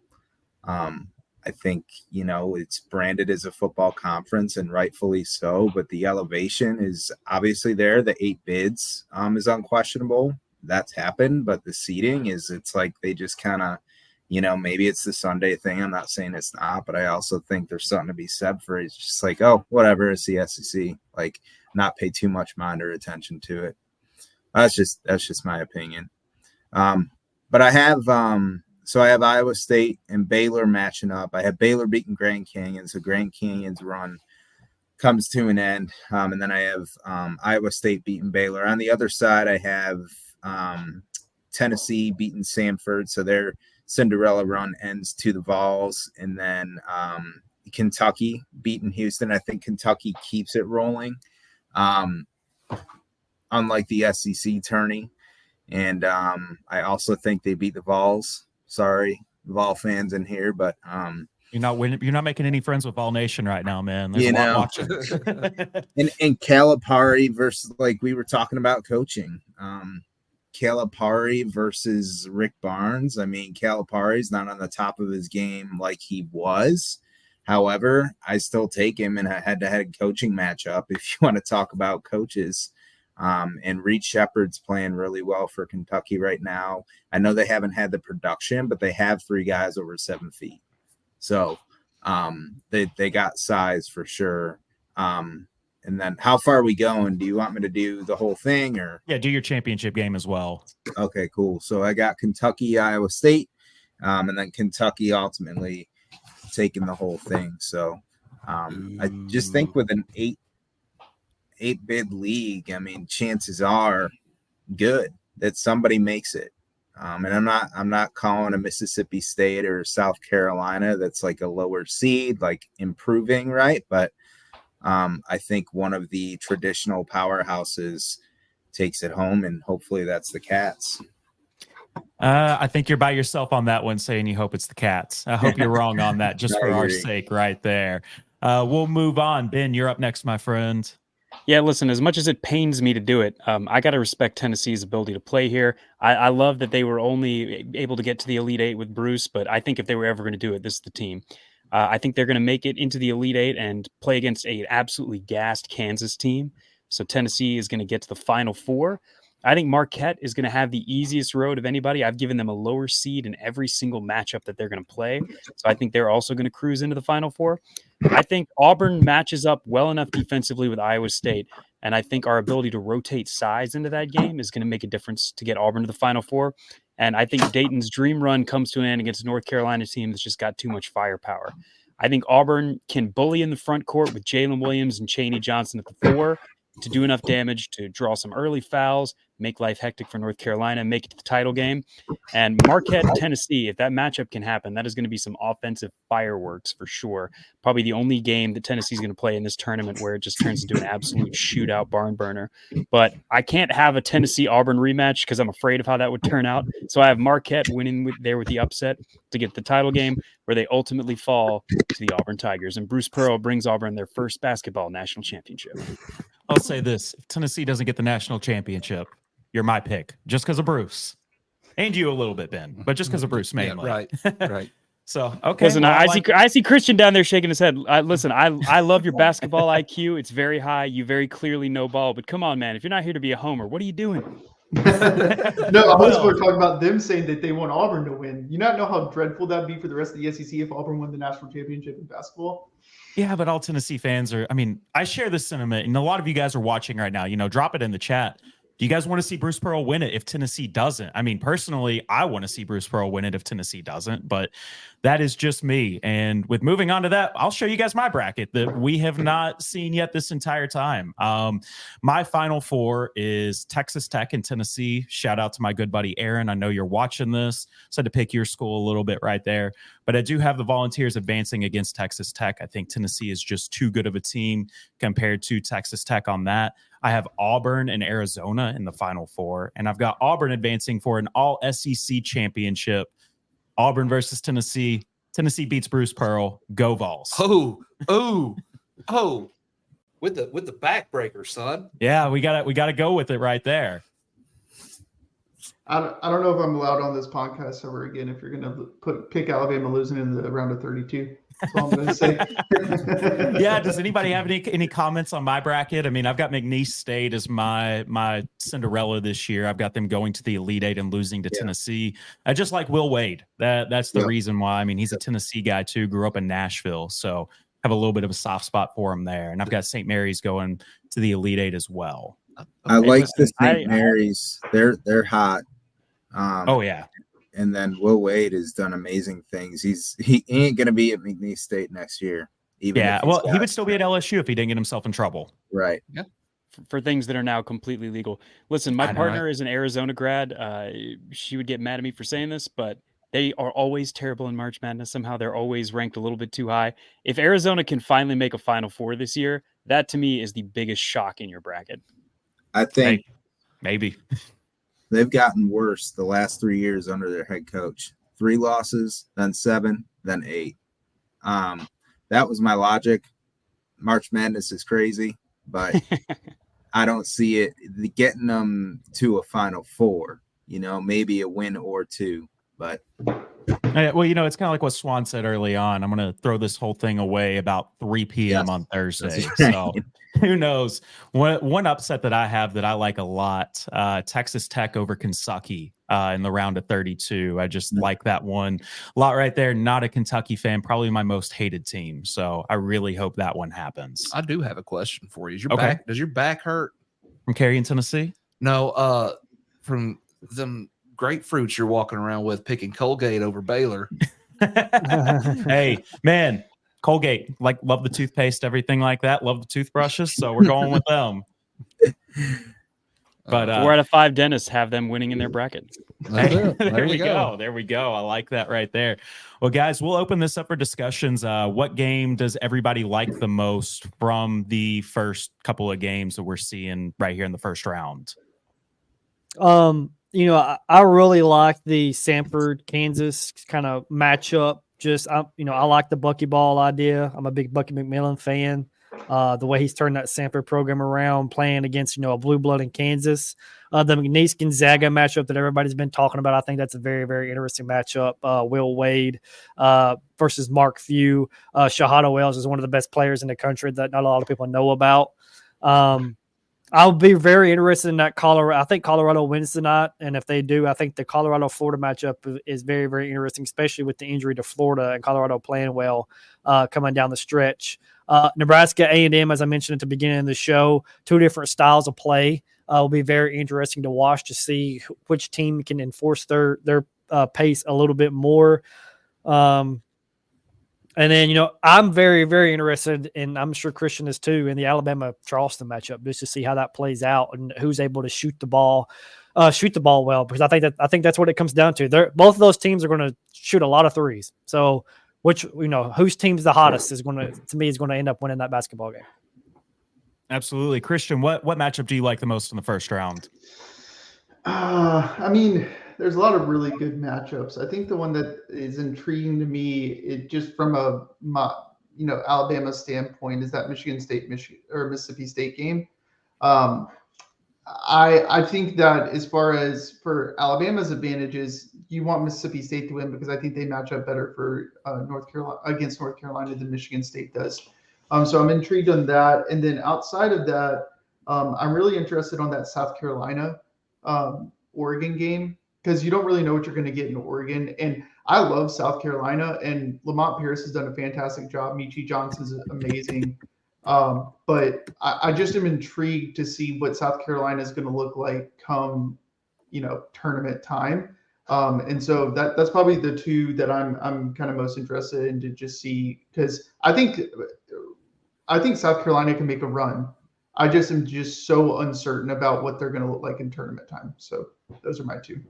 I think, it's branded as a football conference and rightfully so, but the elevation is obviously there. The 8 bids is unquestionable. That's happened, but the seeding it's like they just kind of, maybe it's the Sunday thing. I'm not saying it's not, but I also think there's something to be said for it. It's just like, oh, whatever, it's the SEC. Like, not pay too much mind or attention to it. That's just my opinion. But I have I have Iowa State and Baylor matching up. I have Baylor beating Grand Canyon, so Grand Canyon's run comes to an end. And then I have Iowa State beating Baylor. On the other side, I have Tennessee beating Samford, so their Cinderella run ends to the Vols. And then Kentucky beating Houston. I think Kentucky keeps it rolling, unlike the SEC tourney. And I also think they beat the Vols. Sorry, Vol fans in here, but you're not making any friends with Vol Nation right now, man. There's a lot watching. and Calipari versus, like we were talking about coaching. Calipari versus Rick Barnes. I mean, Calipari's not on the top of his game like he was. However, I still take him in a head-to-head coaching matchup if you want to talk about coaches. And Reed Shepherd's playing really well for Kentucky right now. I know they haven't had the production, but they have 3 guys over 7 feet. So they got size for sure. And then how far are we going? Do you want me to do the whole thing or? Yeah, do your championship game as well. Okay, cool. So I got Kentucky, Iowa State, and then Kentucky ultimately taking the whole thing. So I just think with an 8-bid league, I mean, chances are good that somebody makes it. And I'm not calling a Mississippi State or South Carolina that's like a lower seed, like improving, right? But I think one of the traditional powerhouses takes it home, and hopefully that's the Cats. I think you're by yourself on that one, saying you hope it's the Cats. I hope you're wrong on that, just for our sake, right there. We'll move on. Ben, you're up next, my friend. Yeah, listen, as much as it pains me to do it, I got to respect Tennessee's ability to play here. I love that they were only able to get to the Elite Eight with Bruce, but I think if they were ever going to do it, this is the team. I think they're going to make it into the Elite Eight and play against an absolutely gassed Kansas team. So Tennessee is going to get to the Final Four. I think Marquette is going to have the easiest road of anybody. I've given them a lower seed in every single matchup that they're going to play. So I think they're also going to cruise into the Final Four. I think Auburn matches up well enough defensively with Iowa State, and I think our ability to rotate size into that game is going to make a difference to get Auburn to the Final Four. And I think Dayton's dream run comes to an end against a North Carolina team that's just got too much firepower. I think Auburn can bully in the front court with Jalen Williams and Chaney Johnson at the 4 to do enough damage to draw some early fouls, make life hectic for North Carolina, make it to the title game. And Marquette, Tennessee, if that matchup can happen, that is going to be some offensive fireworks for sure. Probably the only game that Tennessee is going to play in this tournament where it just turns into an absolute shootout barn burner. But I can't have a Tennessee-Auburn rematch because I'm afraid of how that would turn out. So I have Marquette winning with the upset to get the title game where they ultimately fall to the Auburn Tigers. And Bruce Pearl brings Auburn their first basketball national championship. I'll say this. If Tennessee doesn't get the national championship, you're my pick just because of Bruce. And you a little bit, Ben, but just because of Bruce mainly. Yeah, right. So, okay. Listen, well, I see Christian down there shaking his head. Listen, I love your basketball IQ. It's very high. You very clearly know ball. But come on, man. If you're not here to be a homer, what are you doing? No, I was talking about them saying that they want Auburn to win. You not know how dreadful that'd be for the rest of the SEC if Auburn won the national championship in basketball? Yeah, but all Tennessee fans are, I mean, I share this sentiment, and a lot of you guys are watching right now. Drop it in the chat. Do you guys want to see Bruce Pearl win it if Tennessee doesn't? I mean, personally, I want to see Bruce Pearl win it if Tennessee doesn't, but that is just me. And with moving on to that, I'll show you guys my bracket that we have not seen yet this entire time. My Final Four is Texas Tech and Tennessee. Shout out to my good buddy Aaron. I know you're watching this. So I had to pick your school a little bit right there. But I do have the Volunteers advancing against Texas Tech. I think Tennessee is just too good of a team compared to Texas Tech on that. I have Auburn and Arizona in the Final Four, and I've got Auburn advancing for an all SEC championship. Auburn versus Tennessee. Tennessee beats Bruce Pearl. Go Vols. Oh, with the backbreaker, son. Yeah, we gotta go with it right there. I don't know if I'm allowed on this podcast ever again if you're gonna pick Alabama losing in the round of 32. That's all I'm gonna say. Yeah. Does anybody have any comments on my bracket? I mean, I've got McNeese State as my Cinderella this year. I've got them going to the Elite Eight and losing to Tennessee. I just like Will Wade. That's the reason why. I mean, he's a Tennessee guy too. Grew up in Nashville, so have a little bit of a soft spot for him there. And I've got St. Mary's going to the Elite Eight as well. I like the St. Mary's. They're hot. Oh yeah. And then Will Wade has done amazing things. He ain't gonna be at McNeese State next year. He would still be at LSU if he didn't get himself in trouble. Right. Yeah. For things that are now completely legal. Listen, my partner is an Arizona grad. She would get mad at me for saying this, but they are always terrible in March Madness. Somehow they're always ranked a little bit too high. If Arizona can finally make a Final Four this year, that to me is the biggest shock in your bracket. I think maybe. They've gotten worse the last 3 years under their head coach. 3 losses, then 7, then 8. That was my logic. March Madness is crazy, but I don't see it getting them to a Final Four. Maybe a win or 2, but. Well, it's kind of like what Swan said early on. I'm going to throw this whole thing away about 3 p.m. on Thursday. Right. So who knows? One upset that I have that I like a lot, Texas Tech over Kentucky in the round of 32. I just like that one a lot right there. Not a Kentucky fan, probably my most hated team. So I really hope that one happens. I do have a question for you. Does your back hurt? From carrying Tennessee? No, from them grapefruits you're walking around with picking Colgate over Baylor. Hey, man, Colgate, love the toothpaste, everything like that. Love the toothbrushes, so we're going with them. But 4 out of 5 dentists have them winning in their bracket. There we go. There we go. I like that right there. Well, guys, we'll open this up for discussions. What game does everybody like the most from the first couple of games that we're seeing right here in the first round? I really like the Sanford, Kansas kind of matchup. I like the buckyball idea. I'm a big Bucky McMillan fan. The way he's turned that Sanford program around, playing against, a blue blood in Kansas. The McNeese Gonzaga matchup that everybody's been talking about, I think that's a very, very interesting matchup. Will Wade versus Mark Few. Shahada Wells is one of the best players in the country that not a lot of people know about. I'll be very interested in that Colorado. I think Colorado wins tonight, and if they do, I think the Colorado-Florida matchup is very, very interesting, especially with the injury to Florida and Colorado playing well coming down the stretch. Nebraska A&M, as I mentioned at the beginning of the show, 2 different styles of play. Will be very interesting to watch to see which team can enforce their pace a little bit more. And then, I'm very, very interested, and I'm sure Christian is too, in the Alabama-Charleston matchup, just to see how that plays out and who's able to shoot the ball well, because I think that's what it comes down to. Both of those teams are going to shoot a lot of threes. So, whose team's the hottest is going to end up winning that basketball game. Absolutely, Christian. What matchup do you like the most in the first round? There's a lot of really good matchups. I think the one that is intriguing to me, it just from Alabama standpoint, is that Michigan State or Mississippi State game. I think that as far as for Alabama's advantages, you want Mississippi State to win because I think they match up better for against North Carolina than Michigan State does. So I'm intrigued on that. And then outside of that, I'm really interested on that South Carolina Oregon game, because you don't really know what you're going to get in Oregon. And I love South Carolina, and Lamont Pierce has done a fantastic job. Michi Johnson's amazing. But I just am intrigued to see what South Carolina is going to look like come, tournament time. And so that's probably the two that I'm kind of most interested in to just see, because I think South Carolina can make a run. I just am just so uncertain about what they're going to look like in tournament time. So those are my two.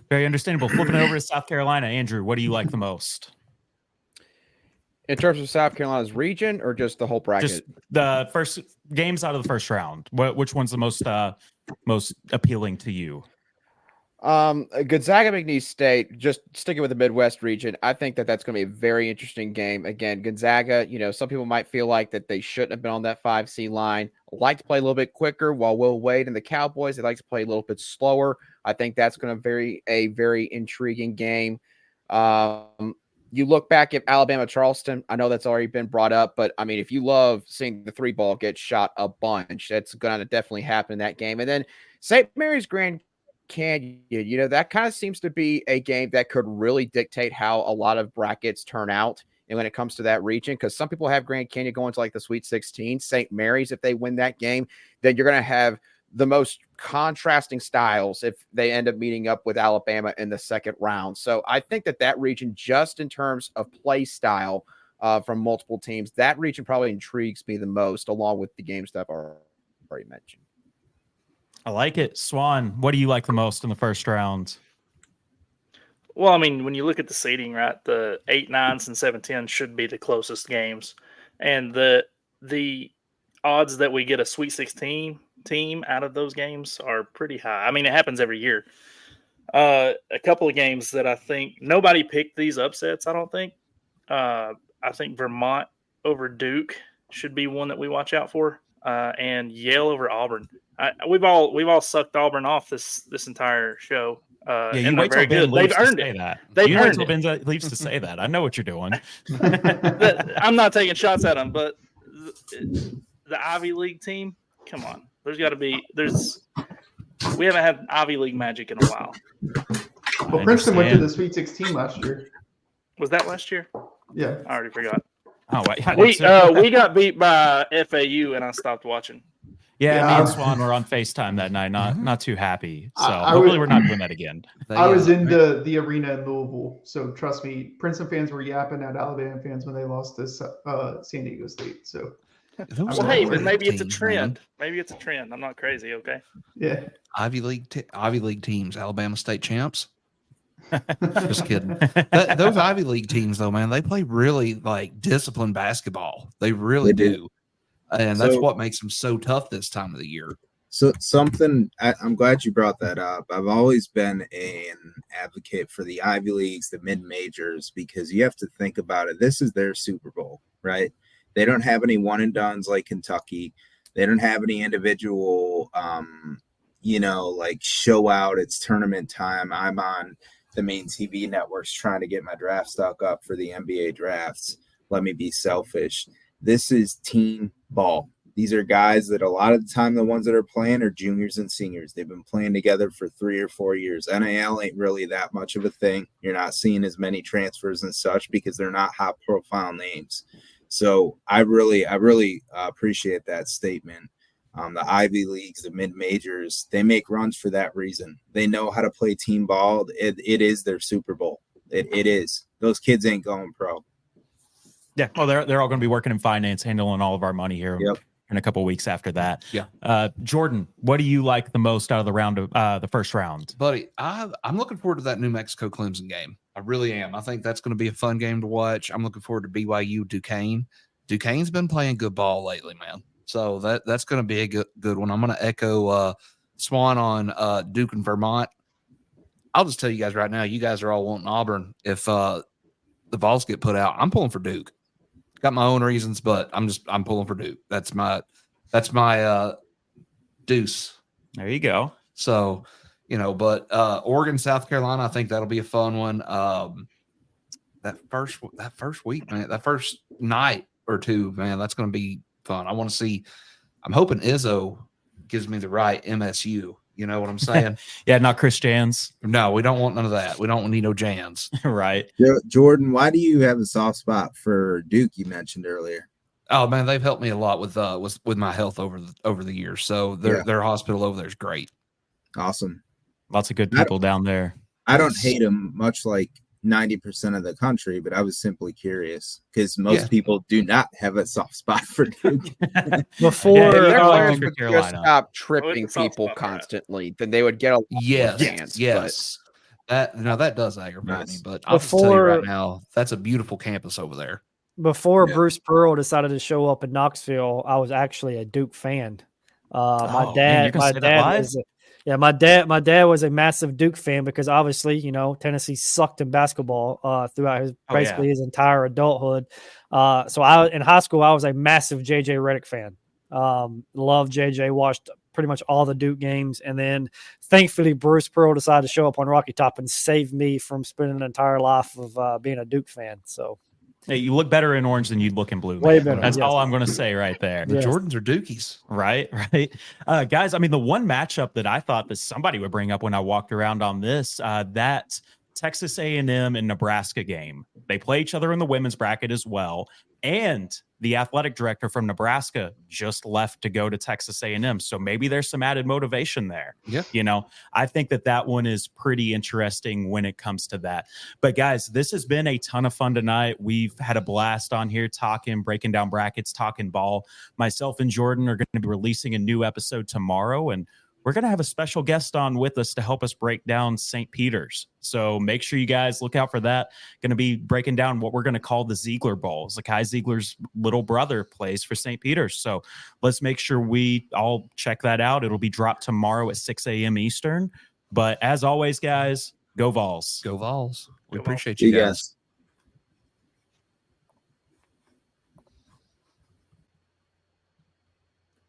Very understandable. Flipping it over to South Carolina, Andrew, what do you like the most? In terms of South Carolina's region or just the whole bracket? Just the first games out of the first round. Which one's the most appealing to you? Gonzaga McNeese State, just sticking with the Midwest region, I think that's going to be a very interesting game. Again, Gonzaga, some people might feel like that they shouldn't have been on that 5C line. Like to play a little bit quicker, while Will Wade and the Cowboys, they like to play a little bit slower. I think that's going to be a very intriguing game. You look back at Alabama Charleston, I know that's already been brought up, but I mean, if you love seeing the 3 ball get shot a bunch, that's going to definitely happen in that game. And then St. Mary's Grand Canyon, that kind of seems to be a game that could really dictate how a lot of brackets turn out. And when it comes to that region, because some people have Grand Canyon going to like the Sweet 16, St. Mary's, if they win that game, then you're going to have the most contrasting styles if they end up meeting up with Alabama in the second round. So I think that region, just in terms of play style from multiple teams, that region probably intrigues me the most, along with the games that I've already mentioned. I like it. Swan, what do you like the most in the first round? Well, I mean, when you look at the seeding, right, the 8, 9s, and 7, 10 should be the closest games. And the odds that we get a Sweet 16 team out of those games are pretty high. I mean, it happens every year. A couple of games that I think nobody picked these upsets, I don't think. I think Vermont over Duke should be one that we watch out for. And Yale over Auburn. We've all sucked Auburn off this entire show. Yeah, you and wait till Ben leaves to say that. They've you earned wait till it. Ben leaves to say that. I know what you're doing. I'm not taking shots at them, but the Ivy League team, come on. We haven't had Ivy League magic in a while. Well, Princeton went to the Sweet 16 last year. Was that last year? Yeah. I already forgot. Oh, wait. We got beat by FAU and I stopped watching. Yeah, me and Swan were on FaceTime that night. Not too happy. So hopefully we're not doing that again. I was in the arena in Louisville, so trust me, Princeton fans were yapping at Alabama fans when they lost to San Diego State. So, well, hey, but maybe it's a trend. Maybe it's a trend. I'm not crazy. Okay. Yeah. Ivy League teams, Alabama State champs. Just kidding. Those Ivy League teams, though, man, they play really disciplined basketball. They really do. And that's what makes them so tough this time of the year. So I'm glad you brought that up. I've always been an advocate for the Ivy Leagues, the mid-majors, because you have to think about it. This is their Super Bowl, right? They don't have any one and dones like Kentucky. They don't have any individual, show out. It's tournament time. I'm on the main TV networks trying to get my draft stock up for the NBA drafts. Let me be selfish. This is team ball. These are guys that a lot of the time, the ones that are playing are juniors and seniors. They've been playing together for 3 or 4 years. NIL ain't really that much of a thing. You're not seeing as many transfers and such because they're not high profile names. So I really appreciate that statement. The Ivy Leagues, the mid majors, they make runs for that reason. They know how to play team ball. It is their Super Bowl. It is. Those kids ain't going pro. Yeah, well, they're all going to be working in finance, handling all of our money here in a couple of weeks after that. Yeah. Jordan, what do you like the most out of the first round? Buddy, I'm looking forward to that New Mexico Clemson game. I really am. I think that's going to be a fun game to watch. I'm looking forward to BYU Duquesne. Duquesne's been playing good ball lately, man. So that's going to be a good one. I'm going to echo Swan on Duke and Vermont. I'll just tell you guys right now, you guys are all wanting Auburn. If the Vols get put out, I'm pulling for Duke. Got my own reasons, but I'm pulling for Duke. That's my deuce. There you go. So, but Oregon, South Carolina, I think that'll be a fun one. That first week, man, that first night or two, man, that's going to be fun. I want to see. I'm hoping Izzo gives me the right MSU. You know what I'm saying? Yeah, not Chris Jans. No, we don't want none of that. We don't need no Jans. Right. Jordan, why do you have a soft spot for Duke? You mentioned earlier. Oh man, they've helped me a lot with my health over the years. So their hospital over there is great. Awesome. Lots of good people down there. I don't hate them, much like 90% of the country, but I was simply curious because most people do not have a soft spot for Duke. Before Their I like players Eastern would just Carolina. stop tripping It's a soft people spot for that. constantly, then they would get a lot more fans. Yes. That does aggravate me, Nice. but I'll just tell you right Before- now, that's a beautiful campus over there. Before Yeah. Bruce Pearl decided to show up in Knoxville, I was actually a Duke fan. My Oh, man, dad, you're gonna my say that dad live? was, my dad was a massive Duke fan because obviously, Tennessee sucked in basketball throughout basically his entire adulthood. So in high school, I was a massive JJ Redick fan. Loved JJ, watched pretty much all the Duke games, and then thankfully Bruce Pearl decided to show up on Rocky Top and save me from spending an entire life of being a Duke fan. So. Hey, you look better in orange than you'd look in blue. Way man. better, That's yes. all I'm going to say right there. The Yes. Jordans are Dukies. Right. Guys, I mean, the one matchup that I thought that somebody would bring up when I walked around on this, that Texas A&M and Nebraska game. They play each other in the women's bracket as well. And the athletic director from Nebraska just left to go to Texas A&M. So maybe there's some added motivation there. Yeah. I think that one is pretty interesting when it comes to that. But guys, this has been a ton of fun tonight. We've had a blast on here breaking down brackets, talking ball. Myself and Jordan are going to be releasing a new episode tomorrow, and we're going to have a special guest on with us to help us break down St. Peter's. So make sure you guys look out for that. Going to be breaking down what we're going to call the Ziegler Bowl. Zakai Ziegler's little brother plays for St. Peter's. So let's make sure we all check that out. It'll be dropped tomorrow at 6 a.m. Eastern. But as always, guys, go Vols. Go Vols. We Go Vols. appreciate See you you guys. guys.